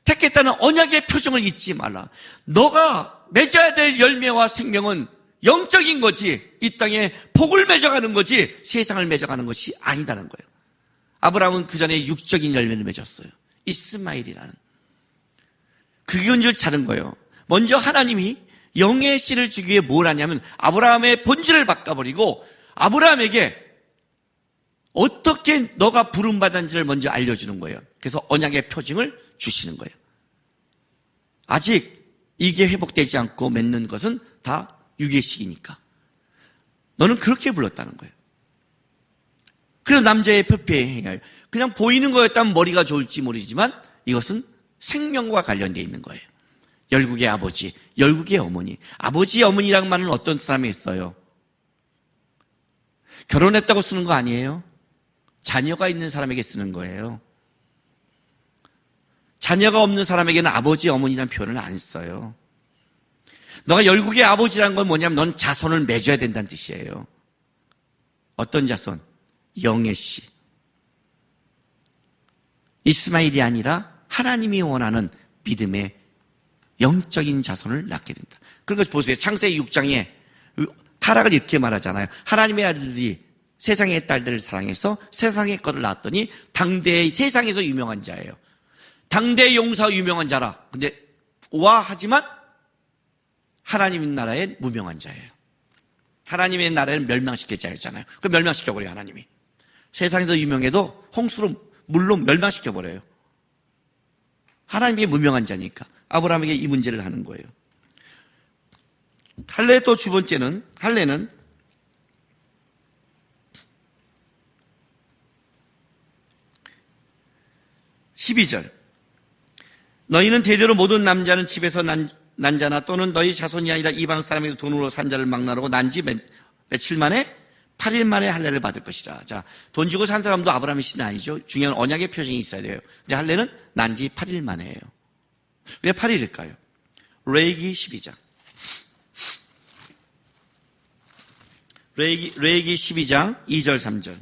택했다는 언약의 표정을 잊지 말라. 너가 맺어야 될 열매와 생명은 영적인 거지 이 땅에 복을 맺어가는 거지 세상을 맺어가는 것이 아니다는 거예요. 아브라함은 그 전에 육적인 열매를 맺었어요. 이스마엘이라는. 그게 언제 찾은 거예요. 먼저 하나님이 영의 씨를 주기 위해 뭘 하냐면 아브라함의 본질을 바꿔버리고 아브라함에게 어떻게 너가 부름받았는지를 먼저 알려주는 거예요. 그래서 언약의 표징을 주시는 거예요. 아직 이게 회복되지 않고 맺는 것은 다 유괴식이니까. 너는 그렇게 불렀다는 거예요. 그래서 남자의 표피에 행하여. 그냥 보이는 거였다면 머리가 좋을지 모르지만 이것은 생명과 관련되어 있는 거예요. 열국의 아버지, 열국의 어머니. 아버지, 어머니라는 말은 어떤 사람이 있어요? 결혼했다고 쓰는 거 아니에요? 자녀가 있는 사람에게 쓰는 거예요. 자녀가 없는 사람에게는 아버지, 어머니라는 표현을 안 써요. 너가 열국의 아버지라는 건 뭐냐면 넌 자손을 맺어야 된다는 뜻이에요. 어떤 자손? 영의 씨. 이스마엘이 아니라 하나님이 원하는 믿음의 영적인 자손을 낳게 된다. 그런 거 보세요. 창세기 6장에 타락을 이렇게 말하잖아요. 하나님의 아들이 세상의 딸들을 사랑해서 세상의 것을 낳았더니 당대의 세상에서 유명한 자예요. 당대의 용사 유명한 자라. 근데 하지만 하나님 나라의 무명한 자예요. 하나님의 나라를 멸망시킬 자였잖아요. 그 멸망시켜버려요, 하나님이. 세상에서 유명해도 홍수로 물로 멸망시켜버려요. 하나님의 무명한 자니까 아브라함에게 이 문제를 하는 거예요. 할례 또 두 번째는, 할례는 12절. 너희는 대대로 모든 남자는 집에서 난 자나 또는 너희 자손이 아니라 이방 사람에게 돈으로 산 자를 막나르고 난지 며칠 만에 8일 만에 할례를 받을 것이라. 자, 돈 주고 산 사람도 아브라함의 신은 아니죠. 중요한 언약의 표징이 있어야 돼요. 근데 할례는 난지 8일 만에예요. 왜 8일일까요? 레위기 12장. 레위기 12장 2절 3절.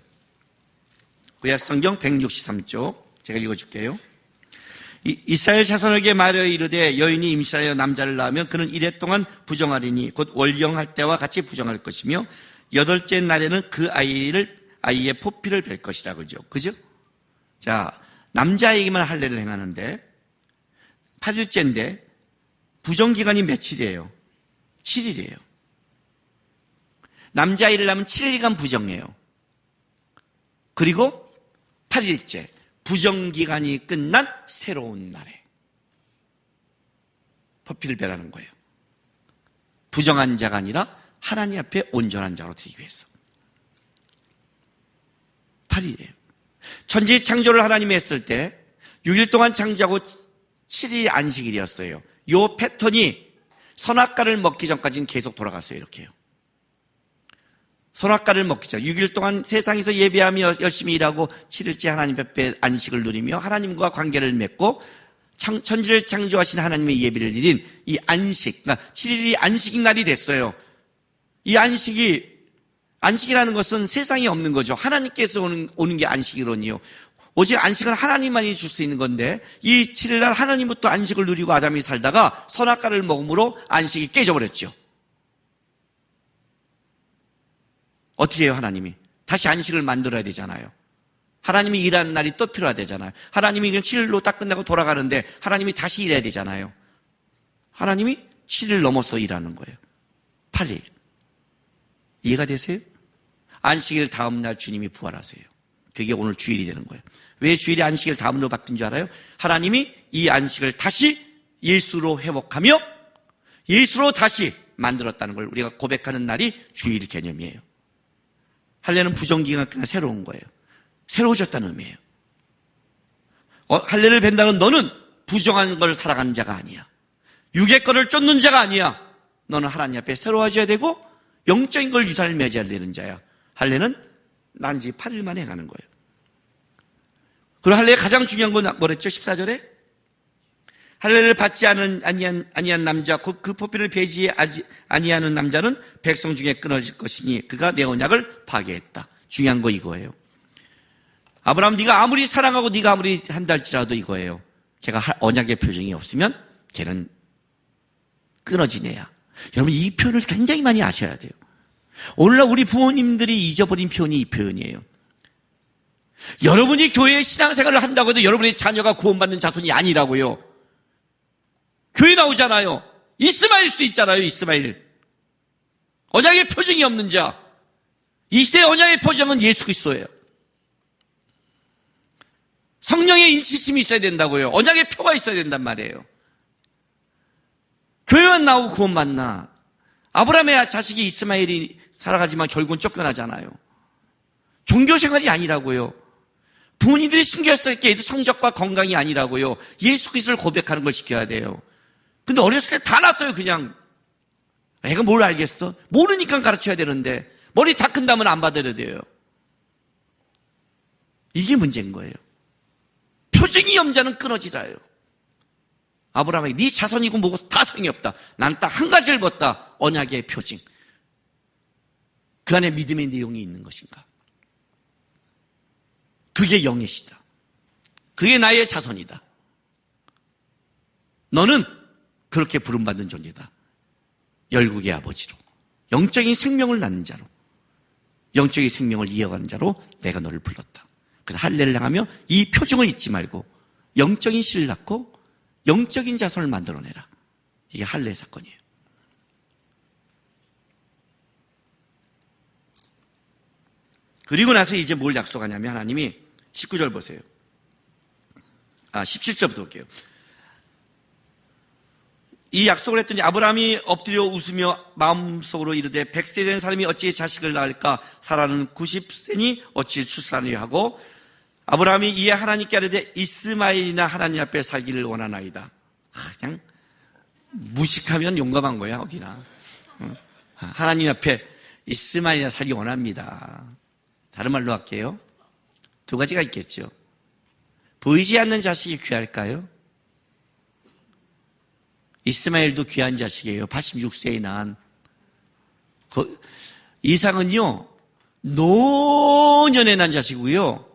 구약 성경 163쪽. 제가 읽어줄게요. 이스라엘 자손에게 말하여 이르되 여인이 임신하여 남자를 낳으면 그는 이래 동안 부정하리니 곧 월경할 때와 같이 부정할 것이며 8째 날에는 그 아이의 포피를 뵐 것이라 그죠? 자, 남자에게만 할례를 행하는데 8일째인데 부정기간이 며칠이에요? 7일이에요. 남자아이를 낳으면 7일간 부정해요. 그리고 8일째 부정기간이 끝난 새로운 날에 포피를 베라는 거예요. 부정한 자가 아니라 하나님 앞에 온전한 자로 되기 위해서. 8일이에요. 천지 창조를 하나님이 했을 때 6일 동안 창조하고 7일이 안식일이었어요. 이 패턴이 선악과를 먹기 전까지는 계속 돌아갔어요. 이렇게요. 선악과를 먹기 전 6일 동안 세상에서 예배하며 열심히 일하고 7일째 하나님 앞에 안식을 누리며 하나님과 관계를 맺고 천지를 창조하신 하나님의 예배를 드린 이 안식, 그러니까 7일이 안식인 날이 됐어요. 이 안식이라는 것은 세상에 없는 거죠. 하나님께서 오는 게 안식이론이요. 오직 안식은 하나님만이 줄 수 있는 건데 이 7일날 하나님부터 안식을 누리고 아담이 살다가 선악과를 먹음으로 안식이 깨져버렸죠. 어떻게 해요, 하나님이? 다시 안식을 만들어야 되잖아요. 하나님이 일하는 날이 또 필요해야 되잖아요. 하나님이 그냥 7일로 딱 끝나고 돌아가는데 하나님이 다시 일해야 되잖아요. 하나님이 7일 넘어서 일하는 거예요. 8일. 이해가 되세요? 안식일 다음 날 주님이 부활하세요. 그게 오늘 주일이 되는 거예요. 왜 주일이 안식일 다음으로 바뀐 줄 알아요? 하나님이 이 안식을 다시 예수로 회복하며 예수로 다시 만들었다는 걸 우리가 고백하는 날이 주일 개념이에요. 할례는 부정기간 끝나 새로운 거예요. 새로워졌다는 의미예요. 할례를 벤다는 너는 부정한 걸 살아가는 자가 아니야. 육의 거를 쫓는 자가 아니야. 너는 하나님 앞에 새로워져야 되고 영적인 걸 유산을 맺어야 되는 자야. 할례는 난지 8일 만에 가는 거예요. 그리고 할례의 가장 중요한 건 뭐랬죠? 14절에 할례를 받지 아니한 남자 그 포피를 배제하지 아니하는 남자는 백성 중에 끊어질 것이니 그가 내 언약을 파괴했다. 중요한 거 이거예요. 아브라함 네가 아무리 사랑하고 네가 아무리 한다 할지라도 이거예요. 걔가 언약의 표정이 없으면 걔는 끊어진 애야. 여러분 이 표현을 굉장히 많이 아셔야 돼요. 오늘날 우리 부모님들이 잊어버린 표현이 이 표현이에요. 여러분이 교회에 신앙생활을 한다고 해도 여러분의 자녀가 구원받는 자손이 아니라고요. 교회 나오잖아요. 이스마엘 수 있잖아요. 이스마엘. 언약의 표정이 없는 자. 이 시대의 언약의 표정은 예수 그리스도예요. 성령의 인치심이 있어야 된다고요. 언약의 표가 있어야 된단 말이에요. 교회만 나오고 구원 받나? 아브라함의 자식이 이스마엘이 살아가지만 결국은 쫓겨나잖아요. 종교 생활이 아니라고요. 부모님들이 신경 쓸 게 성적과 건강이 아니라고요. 예수 그리스도를 고백하는 걸 지켜야 돼요. 근데 어렸을 때 다 놔둬요, 그냥. 애가 뭘 알겠어? 모르니까 가르쳐야 되는데 머리 다 큰다면 안 받아야 돼요. 이게 문제인 거예요. 표징이 염자는 끊어지라요. 아브라함에게 네 자손이고 뭐고 다 소용이 없다. 난 딱 한 가지를 봤다. 언약의 표징. 그 안에 믿음의 내용이 있는 것인가? 그게 영이시다. 그게 나의 자손이다. 너는 그렇게 부름받는 존재다. 열국의 아버지로, 영적인 생명을 낳는 자로, 영적인 생명을 이어가는 자로 내가 너를 불렀다. 그래서 할례를 당하며 이 표징을 잊지 말고 영적인 씨를 낳고 영적인 자손을 만들어내라. 이게 할례 사건이에요. 그리고 나서 이제 뭘 약속하냐면 하나님이 19절 보세요. 17절부터 볼게요. 이 약속을 했더니 아브라함이 엎드려 웃으며 마음속으로 이르되 100세 된 사람이 어찌 자식을 낳을까? 사라는 90세니 어찌 출산하려 하고 아브라함이 이에 하나님께 아뢰되 이스마엘이나 하나님 앞에 살기를 원하나이다. 그냥 무식하면 용감한 거야 어디나. 하나님 앞에 이스마엘이나 살기 원합니다. 다른 말로 할게요. 두 가지가 있겠죠. 보이지 않는 자식이 귀할까요? 이스마엘도 귀한 자식이에요. 86세에 낳은. 이삭은요, 노년에 난 자식이고요.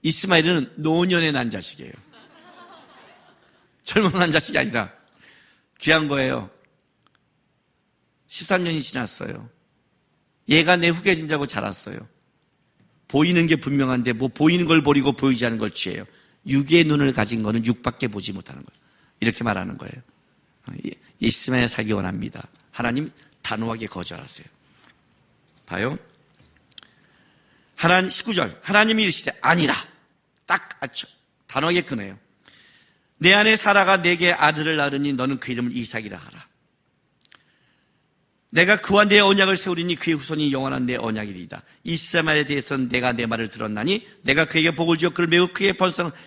이스마엘은 노년에 난 자식이에요. 젊은 난 자식이 아니라 귀한 거예요. 13년이 지났어요. 얘가 내 후계자고 자랐어요. 보이는 게 분명한데 뭐 보이는 걸 버리고 보이지 않는 걸 취해요. 육의 눈을 가진 거는 육밖에 보지 못하는 거예요. 이렇게 말하는 거예요. 이스마엘 살기 원합니다. 하나님 단호하게 거절하세요. 봐요. 하나님 19절 하나님이 이르시되 아니라 딱 단호하게 끊어요. 내 아내 사라가 내게 아들을 낳으니 너는 그 이름을 이삭이라 하라. 내가 그와 내 언약을 세우리니 그의 후손이 영원한 내 언약이리이다. 이스마엘에 대해서는 내가 내 말을 들었나니 내가 그에게 복을 주어 그를 매우 크게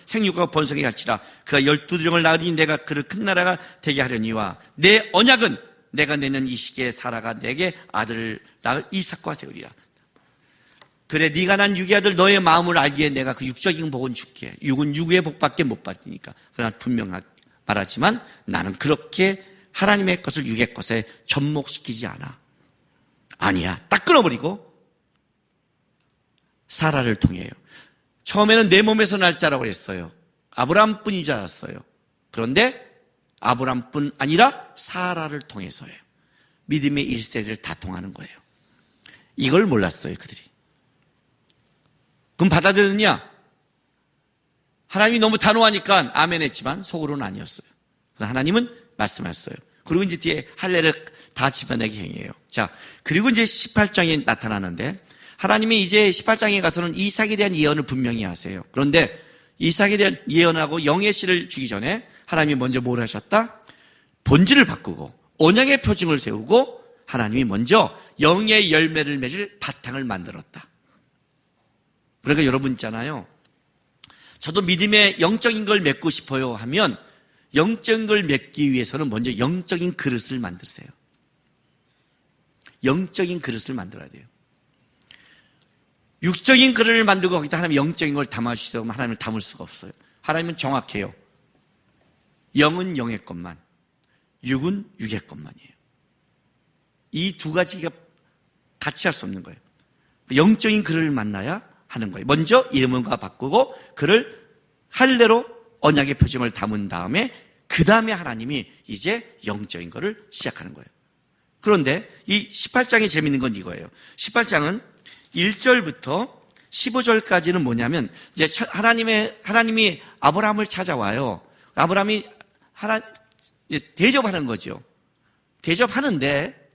생육하고 번성하게 할지라. 그가 12조령을 낳으니 내가 그를 큰 나라가 되게 하려니와 내 언약은 내가 내년 이 시기에 사라가 내게 아들을 낳을 이삭과 세우리라. 그래 네가 난 육의 아들 너의 마음을 알기에 내가 그 육적인 복은 줄게. 육은 육의 복밖에 못 받으니까. 그러나 분명하게 말하지만 나는 그렇게 하나님의 것을 육의 것에 접목시키지 않아. 아니야. 딱 끊어버리고 사라를 통해요. 처음에는 내 몸에서 날 자라고 했어요. 아브라함뿐인 줄 알았어요. 그런데 아브라함뿐 아니라 사라를 통해서예요. 믿음의 1세대를 다 통하는 거예요. 이걸 몰랐어요, 그들이. 그럼 받아들였냐? 하나님이 너무 단호하니까 아멘 했지만 속으로는 아니었어요. 하나님은 말씀하셨어요. 그리고 이제 뒤에 할례를 다 집어내게 행해요. 자, 그리고 이제 18장에 나타나는데 하나님이 이제 18장에 가서는 이삭에 대한 예언을 분명히 하세요. 그런데 이삭에 대한 예언하고 영의 씨를 주기 전에 하나님이 먼저 뭘 하셨다? 본질을 바꾸고 언약의 표징을 세우고 하나님이 먼저 영의 열매를 맺을 바탕을 만들었다. 그러니까 여러분 있잖아요. 저도 믿음의 영적인 걸 맺고 싶어요 하면 영적인 걸 맺기 위해서는 먼저 영적인 그릇을 만드세요. 영적인 그릇을 만들어야 돼요. 육적인 그릇을 만들고 거기다 하나님 영적인 걸 담아주시면 하나님을 담을 수가 없어요. 하나님은 정확해요. 영은 영의 것만, 육은 육의 것만이에요. 이 두 가지가 같이 할 수 없는 거예요. 영적인 그릇을 만나야 하는 거예요. 먼저 이름을 바꾸고 그를 할례로 언약의 표징을 담은 다음에 그 다음에 하나님이 이제 영적인 거를 시작하는 거예요. 그런데 이 18장이 재밌는 건 이거예요. 18장은 1절부터 15절까지는 뭐냐면 이제 하나님이 아브라함을 찾아와요. 아브라함이 이제 대접하는 거죠. 대접하는데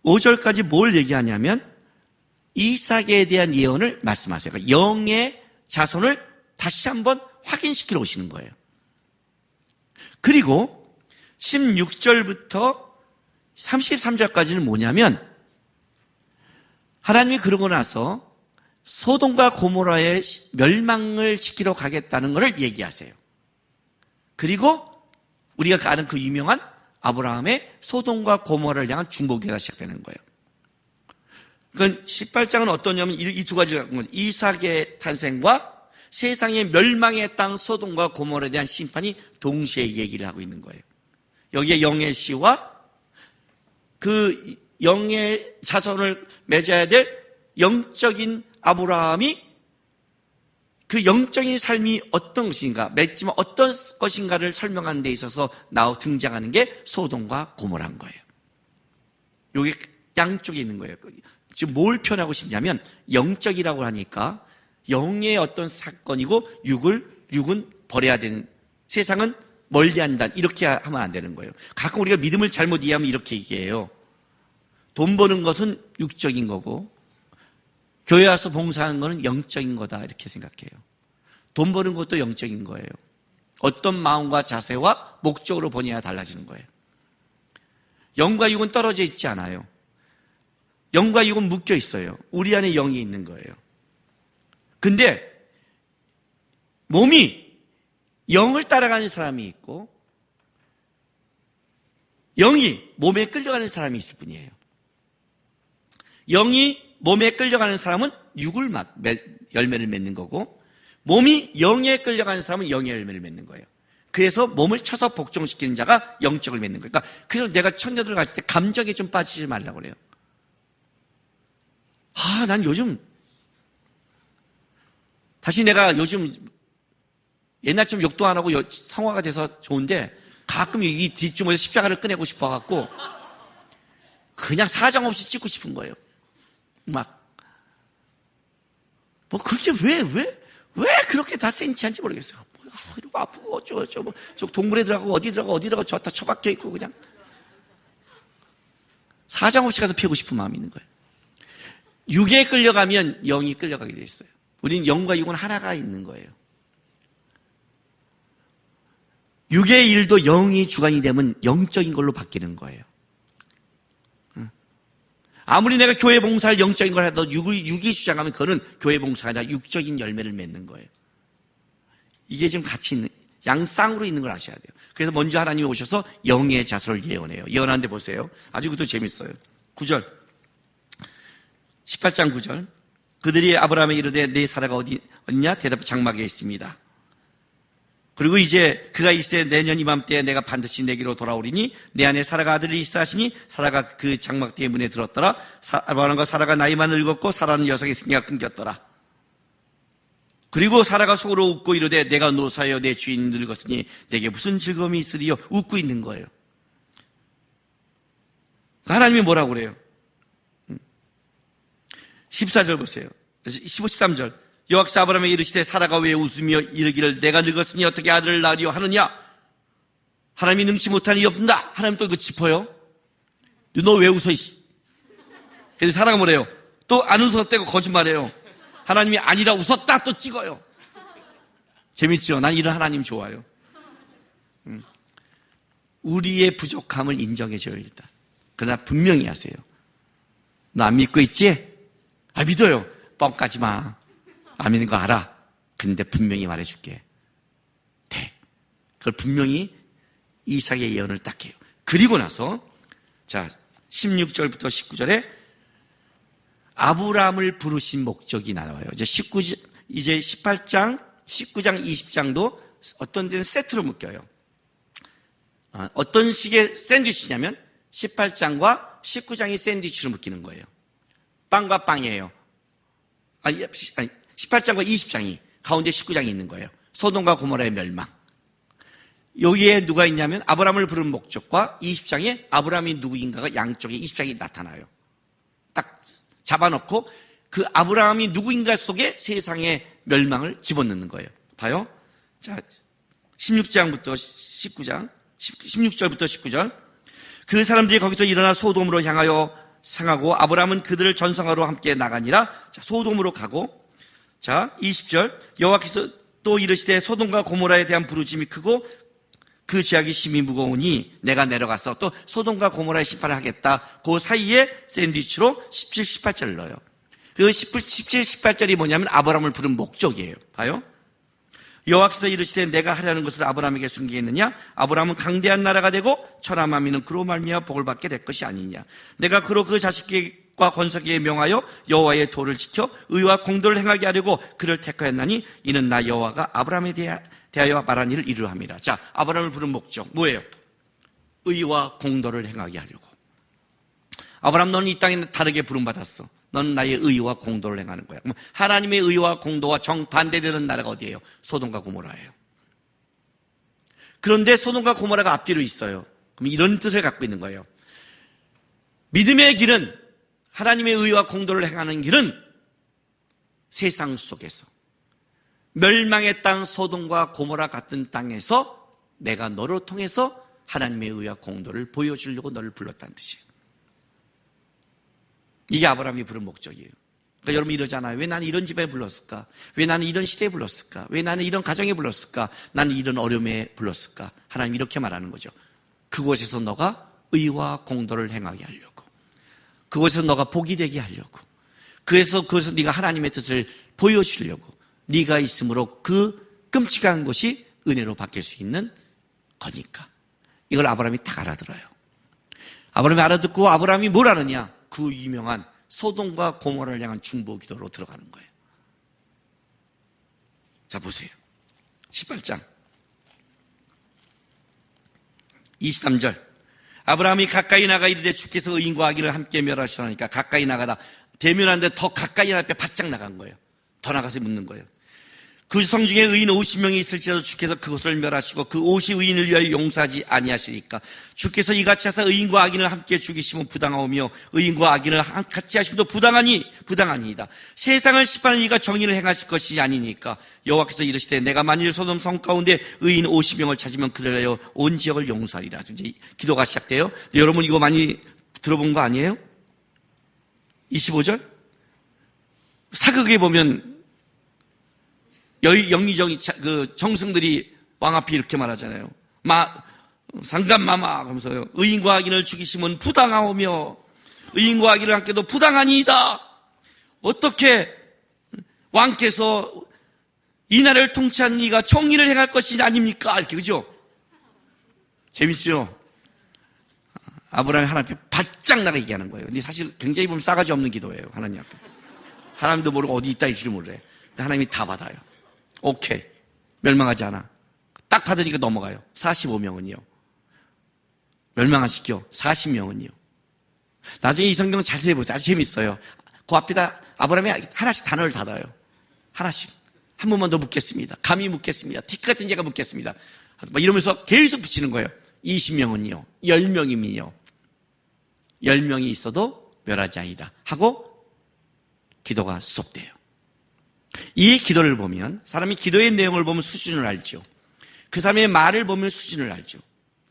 15절까지 뭘 얘기하냐면 이삭에 대한 예언을 말씀하세요. 그러니까 영의 자손을 다시 한번 확인시키러 오시는 거예요. 그리고 16절부터 33절까지는 뭐냐면 하나님이 그러고 나서 소돔과 고모라의 멸망을 시키러 가겠다는 것을 얘기하세요. 그리고 우리가 아는 그 유명한 아브라함의 소돔과 고모라를 향한 중보기가 시작되는 거예요. 그러니까 18장은 어떠냐면 이 두 가지가 이삭의 탄생과 세상의 멸망의 땅 소돔과 고모라에 대한 심판이 동시에 얘기를 하고 있는 거예요. 여기에 영의 씨와 그 영의 자손을 맺어야 될 영적인 아브라함이 그 영적인 삶이 어떤 것인가, 맺지만 어떤 것인가를 설명하는 데 있어서 등장하는 게 소돔과 고모라인 거예요. 여기 양쪽에 있는 거예요. 지금 뭘 표현하고 싶냐면 영적이라고 하니까 영의 어떤 사건이고 육은 버려야 되는, 세상은 멀리한다, 이렇게 하면 안 되는 거예요. 가끔 우리가 믿음을 잘못 이해하면 이렇게 얘기해요. 돈 버는 것은 육적인 거고 교회 와서 봉사하는 것은 영적인 거다, 이렇게 생각해요. 돈 버는 것도 영적인 거예요. 어떤 마음과 자세와 목적으로 보냐가 달라지는 거예요. 영과 육은 떨어져 있지 않아요. 영과 육은 묶여 있어요. 우리 안에 영이 있는 거예요. 근데 몸이 영을 따라가는 사람이 있고 영이 몸에 끌려가는 사람이 있을 뿐이에요. 영이 몸에 끌려가는 사람은 육을 열매를 맺는 거고, 몸이 영에 끌려가는 사람은 영의 열매를 맺는 거예요. 그래서 몸을 쳐서 복종시키는 자가 영적을 맺는 거예요. 그러니까 그래서 내가 청년들 갔을 때 감정에 좀 빠지지 말라고 그래요. 난 요즘 다시 내가 요즘 옛날처럼 욕도 안 하고 성화가 돼서 좋은데 가끔 이 뒷주머니에서 십자가를 꺼내고 싶어갖고 그냥 사정없이 찍고 싶은 거예요. 그렇게 왜 그렇게 다 센치한지 모르겠어요. 이러고 아프고 어쩌고 저 동굴에 들어가고 어디 들어가고 저다 처박혀 있고 그냥 사정없이 가서 피우고 싶은 마음이 있는 거예요. 육에 끌려가면 영이 끌려가게 돼 있어요. 우리는 영과 육은 하나가 있는 거예요. 육의 일도 영이 주관이 되면 영적인 걸로 바뀌는 거예요. 아무리 내가 교회 봉사를 영적인 걸 해도 육이 주장하면 그거는 교회 봉사가 아니라 육적인 열매를 맺는 거예요. 이게 지금 같이 있는, 양쌍으로 있는 걸 아셔야 돼요. 그래서 먼저 하나님이 오셔서 영의 자손을 예언해요. 예언하는데 보세요. 아주 그것도 재밌어요. 9절. 18장 9절. 그들이 아브라함에 이르되 네 사라가 어디냐? 대답 장막에 있습니다. 그리고 이제 그가 이르되 내년 이맘때에 내가 반드시 내게로 돌아오리니 내 안에 사라가 아들이 있어 하시니 사라가 그 장막대의 문에 들었더라. 아브라함과 사라가 나이만 늙었고 사라는 여성의 생기가 끊겼더라. 그리고 사라가 속으로 웃고 이르되 내가 노사여 내 주인 늙었으니 내게 무슨 즐거움이 있으리요? 웃고 있는 거예요. 하나님이 뭐라고 그래요? 14절 보세요. 15, 13절. 여호와께서 아브라함에게 이르시되 사라가 왜 웃으며 이르기를 내가 늙었으니 어떻게 아들을 낳으려 하느냐? 하나님이 능치 못하니 없다. 하나님 또 이거 짚어요. 너 왜 웃어? 그래서 사라가 뭐래요? 또 안 웃었다고 거짓말해요. 하나님이 아니라 웃었다 또 찍어요. 재밌죠? 난 이런 하나님 좋아요. 우리의 부족함을 인정해줘요 일단. 그러나 분명히 하세요. 너 안 믿고 있지? 믿어요. 뻥 까지 마. 안 믿는 거 알아. 근데 분명히 말해줄게. 돼. 그걸 분명히 이삭의 예언을 딱 해요. 그리고 나서 16절부터 19절에 아브라함을 부르신 목적이 나와요. 이제 18장, 19장, 20장도 어떤 데는 세트로 묶여요. 어떤 식의 샌드위치냐면 18장과 19장이 샌드위치로 묶이는 거예요. 빵과 빵이에요. 18장과 20장이 가운데 19장이 있는 거예요. 소돔과 고모라의 멸망. 여기에 누가 있냐면 아브라함을 부른 목적과 20장에 아브라함이 누구인가가 양쪽에 20장이 나타나요. 딱 잡아놓고 그 아브라함이 누구인가 속에 세상의 멸망을 집어넣는 거예요. 봐요. 16장부터 19장, 16절부터 19절. 그 사람들이 거기서 일어나 소돔으로 향하여 상하고 아브라함은 그들을 전성하러 함께 나가니라. 소돔으로 가고 20절. 여호와께서 또 이르시되 소돔과 고모라에 대한 부르짐이 크고 그 죄악이 심히 무거우니 내가 내려가서 또 소돔과 고모라의 심판을 하겠다. 그 사이에 샌드위치로 17, 18절을 넣어요. 그 17, 18절이 뭐냐면 아브라함을 부른 목적이에요. 봐요. 여호와께서 이르시되 내가 하려는 것을 아브라함에게 숨기겠느냐? 아브라함은 강대한 나라가 되고 천하만민은 그로 말미암아 복을 받게 될 것이 아니냐? 내가 그로 그 자식과 건석에게 명하여 여호와의 도를 지켜 의와 공도를 행하게 하려고 그를 택하였나니 이는 나 여호와가 아브라함에 대하여 말한 일을 이루려 함이라. 자, 아브라함을 부른 목적 뭐예요? 의와 공도를 행하게 하려고. 아브라함, 너는 이 땅에 다르게 부름받았어. 너는 나의 의와 공도를 행하는 거야. 하나님의 의와 공도와 정반대되는 나라가 어디예요? 소돔과 고모라예요. 그런데 소돔과 고모라가 앞뒤로 있어요. 그럼 이런 뜻을 갖고 있는 거예요. 믿음의 길은, 하나님의 의와 공도를 행하는 길은 세상 속에서 멸망의 땅 소돔과 고모라 같은 땅에서 내가 너로 통해서 하나님의 의와 공도를 보여주려고 너를 불렀다는 뜻이에요. 이게 아브라함이 부른 목적이에요. 그러니까 여러분 이러잖아요. 왜 나는 이런 집에 불렀을까? 왜 나는 이런 시대에 불렀을까? 왜 나는 이런 가정에 불렀을까? 나는 이런 어려움에 불렀을까? 하나님 이렇게 말하는 거죠. 그곳에서 너가 의와 공도를 행하게 하려고, 그곳에서 너가 복이 되게 하려고, 그것에서 네가 하나님의 뜻을 보여주려고, 네가 있으므로 그 끔찍한 것이 은혜로 바뀔 수 있는 거니까. 이걸 아브라함이 딱 알아들어요. 아브라함이 알아듣고 아브라함이 뭘 하느냐? 그 유명한 소돔과 고모라를 향한 중보 기도로 들어가는 거예요. 자, 보세요. 18장 23절. 아브라함이 가까이 나가 이르되 주께서 의인과 악인을 함께 멸하시라니까. 가까이 나가다 대면하는데 더 가까이 앞에 바짝 나간 거예요. 더 나가서 묻는 거예요. 그 성 중에 의인 50명이 있을지라도 주께서 그것을 멸하시고 그 50 의인을 위하여 용서하지 아니하시리까. 주께서 이같이 하사 의인과 악인을 함께 죽이시면 부당하오며 의인과 악인을 같이 하심도 부당하니이다. 세상을 심판하는 이가 정의를 행하실 것이 아니니까. 여호와께서 이르시되 내가 만일 소돔 성 가운데 의인 50명을 찾으면 그를 하여 온 지역을 용서하리라. 이제 기도가 시작돼요. 여러분 이거 많이 들어본 거 아니에요? 25절 사극에 보면 영리정이 그 정승들이 왕 앞에 이렇게 말하잖아요. 상감마마 하면서요. 의인과 악인을 죽이시면 부당하오며 의인과 악인을 함께도 부당하니이다. 어떻게 왕께서 이 나라를 통치하는 이가 정의를 행할 것이 아닙니까? 이렇게, 그죠? 재밌죠? 아브라함이 하나님 앞에 바짝 나가 얘기하는 거예요. 근데 사실 굉장히 보면 싸가지 없는 기도예요. 하나님 앞에. 하나님도 모르고 어디 있다 이줄 모르래. 근데 하나님이 다 받아요. 오케이. 멸망하지 않아. 딱 받으니까 넘어가요. 45명은요. 멸망 안 시켜. 40명은요. 나중에 이 성경 자세히 보세요. 아주 재밌어요. 그 앞에다 아브라함이 하나씩 단어를 닫아요. 하나씩. 한 번만 더 묻겠습니다. 감히 묻겠습니다. 틱 같은 제가 묻겠습니다. 이러면서 계속 붙이는 거예요. 20명은요. 10명이면요. 10명이 있어도 멸하지 아니다. 하고 기도가 수속돼요. 이 기도를 보면 사람이 기도의 내용을 보면 수준을 알죠. 그 사람의 말을 보면 수준을 알죠.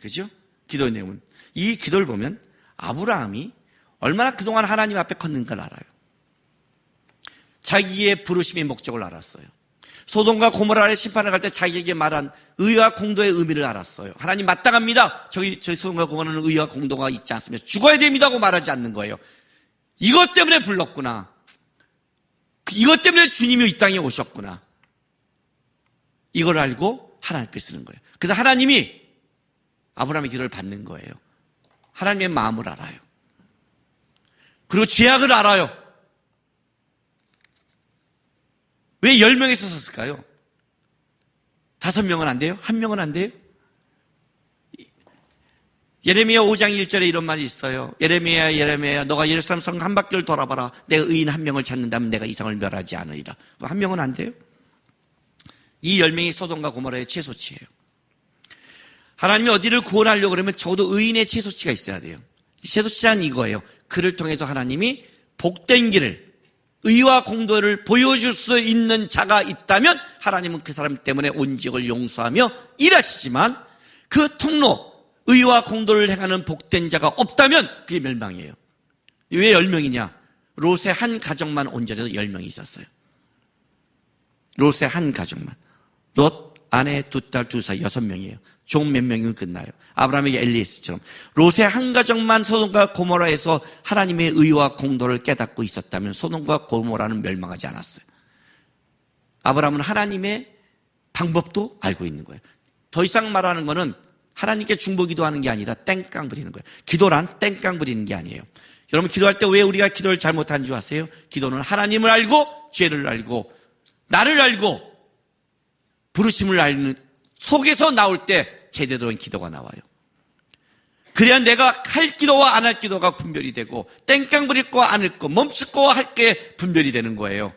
그죠? 기도의 내용은. 이 기도를 보면 아브라함이 얼마나 그동안 하나님 앞에 컸는 걸 알아요. 자기의 부르심의 목적을 알았어요. 소돔과 고모라의 심판을 갈 때 자기에게 말한 의와 공도의 의미를 알았어요. 하나님 마땅합니다. 저희 소돔과 고모라는 의와 공도가 있지 않습니다. 죽어야 됩니다 하고 말하지 않는 거예요. 이것 때문에 불렀구나. 이것 때문에 주님이 이 땅에 오셨구나. 이걸 알고 하나님 앞에 쓰는 거예요. 그래서 하나님이 아브라함의 기도를 받는 거예요. 하나님의 마음을 알아요. 그리고 죄악을 알아요. 왜 10명에서 썼을까요? 5명은 안 돼요? 1명은 안 돼요? 예레미야 5장 1절에 이런 말이 있어요. 예레미야 너가 예루살렘 성 한 바퀴를 돌아봐라. 내가 의인 1명을 찾는다면 내가 이상을 멸하지 않으리라. 1명은 안 돼요? 이 10명이 소돔과 고모라의 최소치예요. 하나님이 어디를 구원하려고 그러면 적어도 의인의 최소치가 있어야 돼요. 최소치란 이거예요. 그를 통해서 하나님이 복된 길을, 의와 공도를 보여줄 수 있는 자가 있다면 하나님은 그 사람 때문에 온 지역을 용서하며 일하시지만 그 통로, 의와 공도를 행하는 복된 자가 없다면 그게 멸망이에요. 왜 10명이냐? 롯의 한 가정만 온전해서 10명이 있었어요. 롯의 한 가정만. 롯 아내 2딸 2살 6명이에요. 종 몇 명이면 끝나요. 아브라함에게 엘리에스처럼. 롯의 한 가정만 소돔과 고모라에서 하나님의 의와 공도를 깨닫고 있었다면 소돔과 고모라는 멸망하지 않았어요. 아브라함은 하나님의 방법도 알고 있는 거예요. 더 이상 말하는 거는 하나님께 중보기도하는 게 아니라 땡깡 부리는 거예요. 기도란 땡깡 부리는 게 아니에요. 여러분, 기도할 때 왜 우리가 기도를 잘못한 줄 아세요? 기도는 하나님을 알고 죄를 알고 나를 알고 부르심을 알는 속에서 나올 때 제대로 된 기도가 나와요. 그래야 내가 할 기도와 안 할 기도가 분별이 되고 땡깡 부릴 거와 안 할 거, 멈출 거와 할 게 분별이 되는 거예요.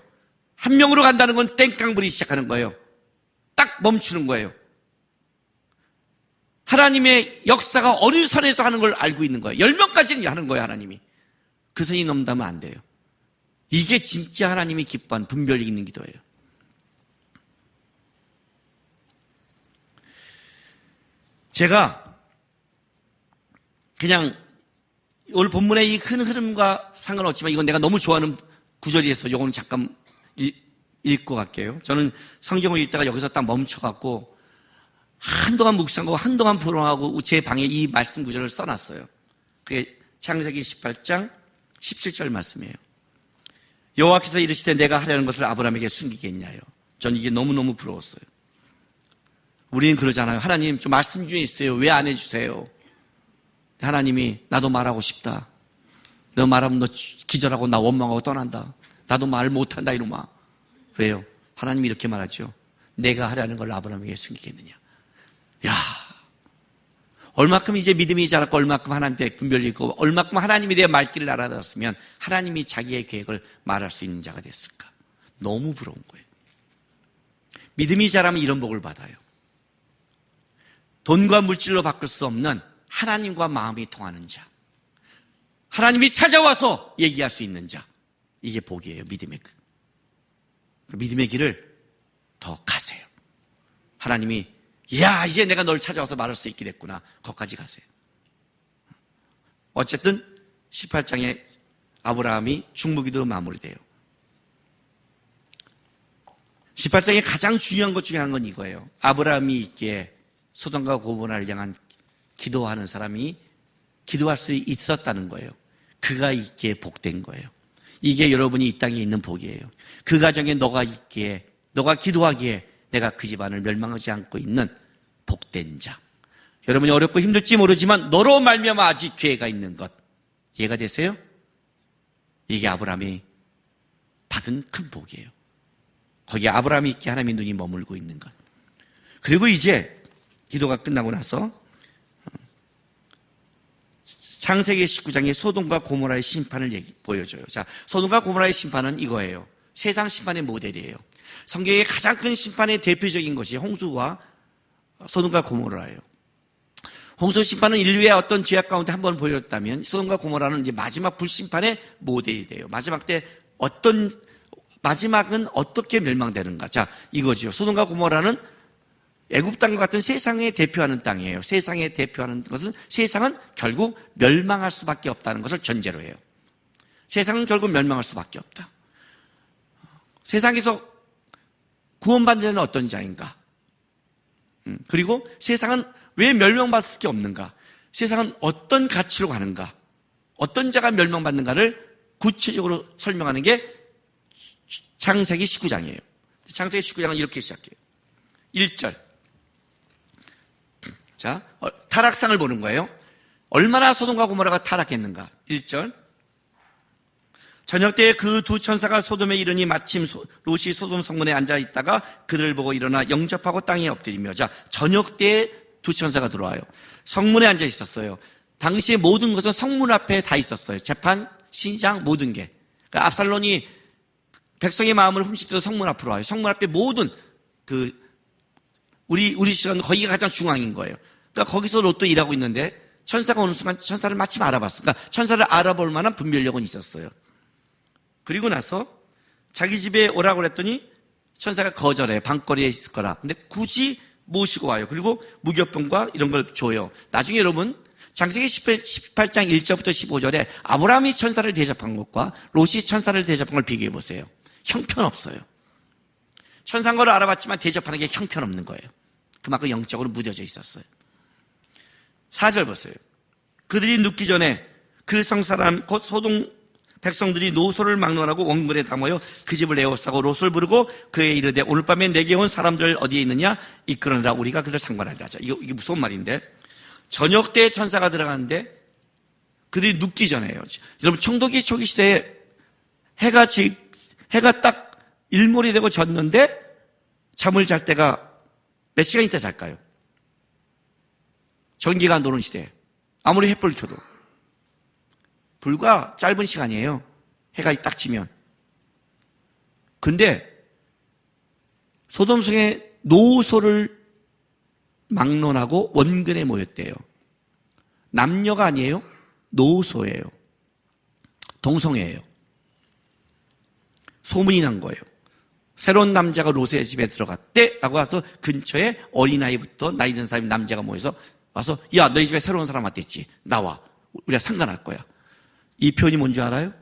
한 명으로 간다는 건 땡깡 부리기 시작하는 거예요. 딱 멈추는 거예요. 하나님의 역사가 어느 선에서 하는 걸 알고 있는 거예요. 10명까지는 하는 거예요, 하나님이. 그 선이 넘다면 안 돼요. 이게 진짜 하나님이 기뻐하는 분별이 있는 기도예요. 제가 그냥 오늘 본문의 이 큰 흐름과 상관없지만 이건 내가 너무 좋아하는 구절이어서 이거는 잠깐 읽고 갈게요. 저는 성경을 읽다가 여기서 딱 멈춰갖고 한동안 묵상하고 한동안 불안하고 제 방에 이 말씀 구절을 써놨어요. 그게 창세기 18장 17절 말씀이에요. 여호와께서 이르시되 내가 하려는 것을 아브라함에게 숨기겠냐요. 전 이게 너무너무 부러웠어요. 우리는 그러잖아요. 하나님 좀 말씀 중에 있어요. 왜 안 해주세요? 하나님이 나도 말하고 싶다. 너 말하면 너 기절하고 나 원망하고 떠난다. 나도 말 못한다 이놈아. 왜요? 하나님이 이렇게 말하죠. 내가 하려는 걸 아브라함에게 숨기겠느냐. 야, 얼마큼 이제 믿음이 자랐고 얼마큼 하나님께 분별이 있고 얼마큼 하나님에 대한 말귀를 알아들었으면 하나님이 자기의 계획을 말할 수 있는 자가 됐을까. 너무 부러운 거예요. 믿음이 자라면 이런 복을 받아요. 돈과 물질로 바꿀 수 없는 하나님과 마음이 통하는 자, 하나님이 찾아와서 얘기할 수 있는 자, 이게 복이에요. 믿음의 길. 믿음의 길을 더 가세요. 하나님이 야, 이제 내가 널 찾아와서 말할 수 있게 됐구나. 거기까지 가세요. 어쨌든 18장에 아브라함이 중보기도로 마무리돼요. 18장에 가장 중요한 것 중에 한 건 이거예요. 아브라함이 있기에 소돔과 고모라를 향한 기도하는 사람이 기도할 수 있었다는 거예요. 그가 있기에 복된 거예요. 이게 여러분이 이 땅에 있는 복이에요. 그 가정에 너가 있기에, 너가 기도하기에 내가 그 집안을 멸망하지 않고 있는 복된 자. 여러분이 어렵고 힘들지 모르지만 너로 말미암아 아직 기회가 있는 것. 이해가 되세요? 이게 아브라함이 받은 큰 복이에요. 거기에 아브라함이 있기에 하나님의 눈이 머물고 있는 것. 그리고 이제 기도가 끝나고 나서 창세기 19장에 소돔과 고모라의 심판을 보여줘요. 자, 소돔과 고모라의 심판은 이거예요. 세상 심판의 모델이에요. 성경의 가장 큰 심판의 대표적인 것이 홍수와 소돔과 고모라예요. 홍수 심판은 인류의 어떤 죄악 가운데 한 번 보여줬다면 소돔과 고모라는 이제 마지막 불심판의 모델이 돼요. 마지막은 어떻게 멸망되는가? 자, 이거죠. 소돔과 고모라는 애굽 땅과 같은 세상에 대표하는 땅이에요. 세상에 대표하는 것은 세상은 결국 멸망할 수밖에 없다는 것을 전제로 해요. 세상은 결국 멸망할 수밖에 없다. 세상에서 구원받는 자는 어떤 자인가? 그리고 세상은 왜 멸망받을 수밖에 없는가? 세상은 어떤 가치로 가는가? 어떤 자가 멸망받는가를 구체적으로 설명하는 게 창세기 19장이에요. 창세기 19장은 이렇게 시작해요. 1절. 자, 타락상을 보는 거예요. 얼마나 소돔과 고모라가 타락했는가? 1절. 저녁 때에 그 두 천사가 소돔에 이르니 마침 롯이 소돔 성문에 앉아 있다가 그들을 보고 일어나 영접하고 땅에 엎드리며. 자, 저녁 때에 두 천사가 들어와요. 성문에 앉아 있었어요. 당시의 모든 것은 성문 앞에 다 있었어요. 재판, 신장, 모든 게. 그러니까 압살롬이 백성의 마음을 훔치려서 성문 앞으로 와요. 성문 앞에 모든 우리 시간 거기가 가장 중앙인 거예요. 그러니까 거기서 롯도 일하고 있는데 천사가 어느 순간 천사를 마침 알아봤어요. 그러니까 천사를 알아볼 만한 분별력은 있었어요. 그리고 나서 자기 집에 오라고 그랬더니 천사가 거절해. 방거리에 있을 거라. 근데 굳이 모시고 와요. 그리고 무교병과 이런 걸 줘요. 나중에 여러분 창세기 18장 1절부터 15절에 아브라함이 천사를 대접한 것과 롯이 천사를 대접한 걸 비교해 보세요. 형편없어요. 천사인 걸 알아봤지만 대접하는 게 형편없는 거예요. 그만큼 영적으로 무뎌져 있었어요. 4절 보세요. 그들이 눕기 전에 그 성사람 곧 소동 백성들이 노소를 막론하고 원물에 담아요 그 집을 에워싸고 롯을 부르고 그에 이르되 오늘 밤에 내게 온 사람들 어디에 있느냐 이끌어내라 우리가 그들 상관하리라. 이게 무서운 말인데, 저녁 때 천사가 들어가는데 그들이 눕기 전에요. 여러분, 청동기 초기 시대에 해가 딱 일몰이 되고 졌는데 잠을 잘 때가 몇 시간 있다 잘까요? 전기가 안 도는 시대. 아무리 햇불 켜도 불과 짧은 시간이에요. 해가 딱 지면. 근데 소돔성에 노소를 막론하고 원근에 모였대요. 남녀가 아니에요. 노소예요. 동성애예요. 소문이 난 거예요. 새로운 남자가 롯의 집에 들어갔대 라고 해서 근처에 어린아이부터 나이 든 사람이 남자가 모여서 와서 야, 너희 집에 새로운 사람 왔댔지. 나와. 우리가 상관할 거야. 이 표현이 뭔지 알아요?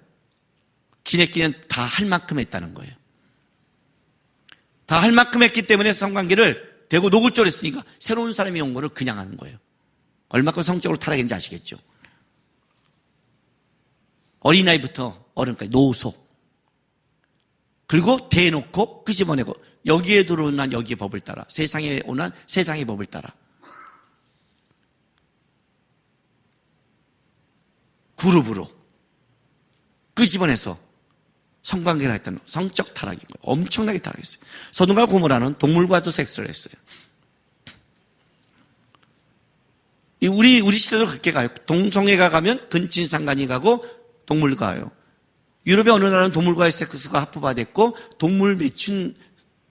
지네끼리는 다 할 만큼 했다는 거예요. 다 할 만큼 했기 때문에 성관계를 대고 노골적으로 했으니까 새로운 사람이 온 거를 그냥 하는 거예요. 얼마큼 성적으로 타락했는지 아시겠죠? 어린아이부터 어른까지 노소. 그리고 대놓고 끄집어내고 여기에 들어온 한 여기의 법을 따라, 세상에 온 한 세상의 법을 따라. 그룹으로 끄집어내서 성관계를 했다는 성적 타락인 거예요. 엄청나게 타락했어요. 소돔과 고모라는 동물과도 섹스를 했어요. 우리 시대도 그렇게 가요. 동성애가 가면 근친상간이 가고 동물과 가요. 유럽의 어느 나라는 동물과의 섹스가 합법화됐고 동물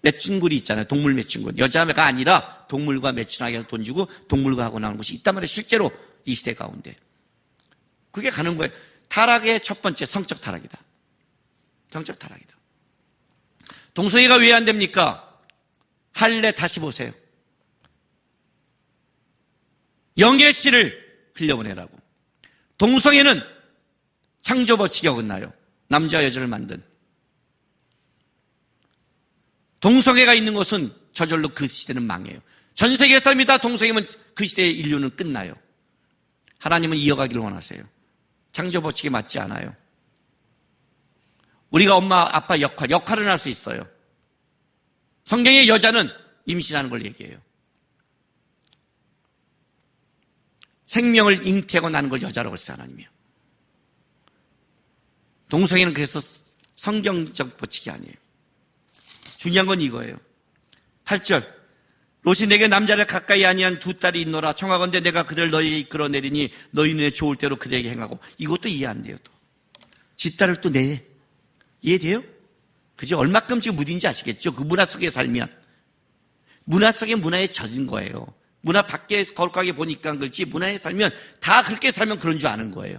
매춘굴이 있잖아요. 동물 매춘굴. 여자가 아니라 동물과 매춘하게 해서 돈 주고 동물과 하고 나오는 곳이 있단 말이에요. 실제로 이 시대 가운데. 그게 가는 거예요. 타락의 첫 번째 성적 타락이다. 성적 타락이다. 동성애가 왜 안 됩니까? 할례 다시 보세요. 영예씨를 흘려보내라고. 동성애는 창조법칙에 어긋나요. 남자와 여자를 만든. 동성애가 있는 곳은 저절로 그 시대는 망해요. 전 세계 사람이 다 동성애면 그 시대의 인류는 끝나요. 하나님은 이어가기를 원하세요. 창조법칙에 맞지 않아요. 우리가 엄마 아빠 역할은 할 수 있어요. 성경의 여자는 임신하는 걸 얘기해요. 생명을 잉태하고 나는 걸 여자라고 했어요, 하나님이요. 동성애는 그래서 성경적 법칙이 아니에요. 중요한 건 이거예요. 8절. 롯이 내게 남자를 가까이 아니한 두 딸이 있노라. 청하건대 내가 그들 너희에게 이끌어내리니 너희 눈에 좋을 대로 그들에게 행하고. 이것도 이해 안 돼요. 또 지 딸을 또 내. 이해돼요? 그죠? 얼마큼 지금 무딘지 아시겠죠? 그 문화 속에 살면. 문화 속에 문화에 젖은 거예요. 문화 밖에 거룩하게 보니까 그렇지 문화에 살면 다 그렇게 살면 그런 줄 아는 거예요.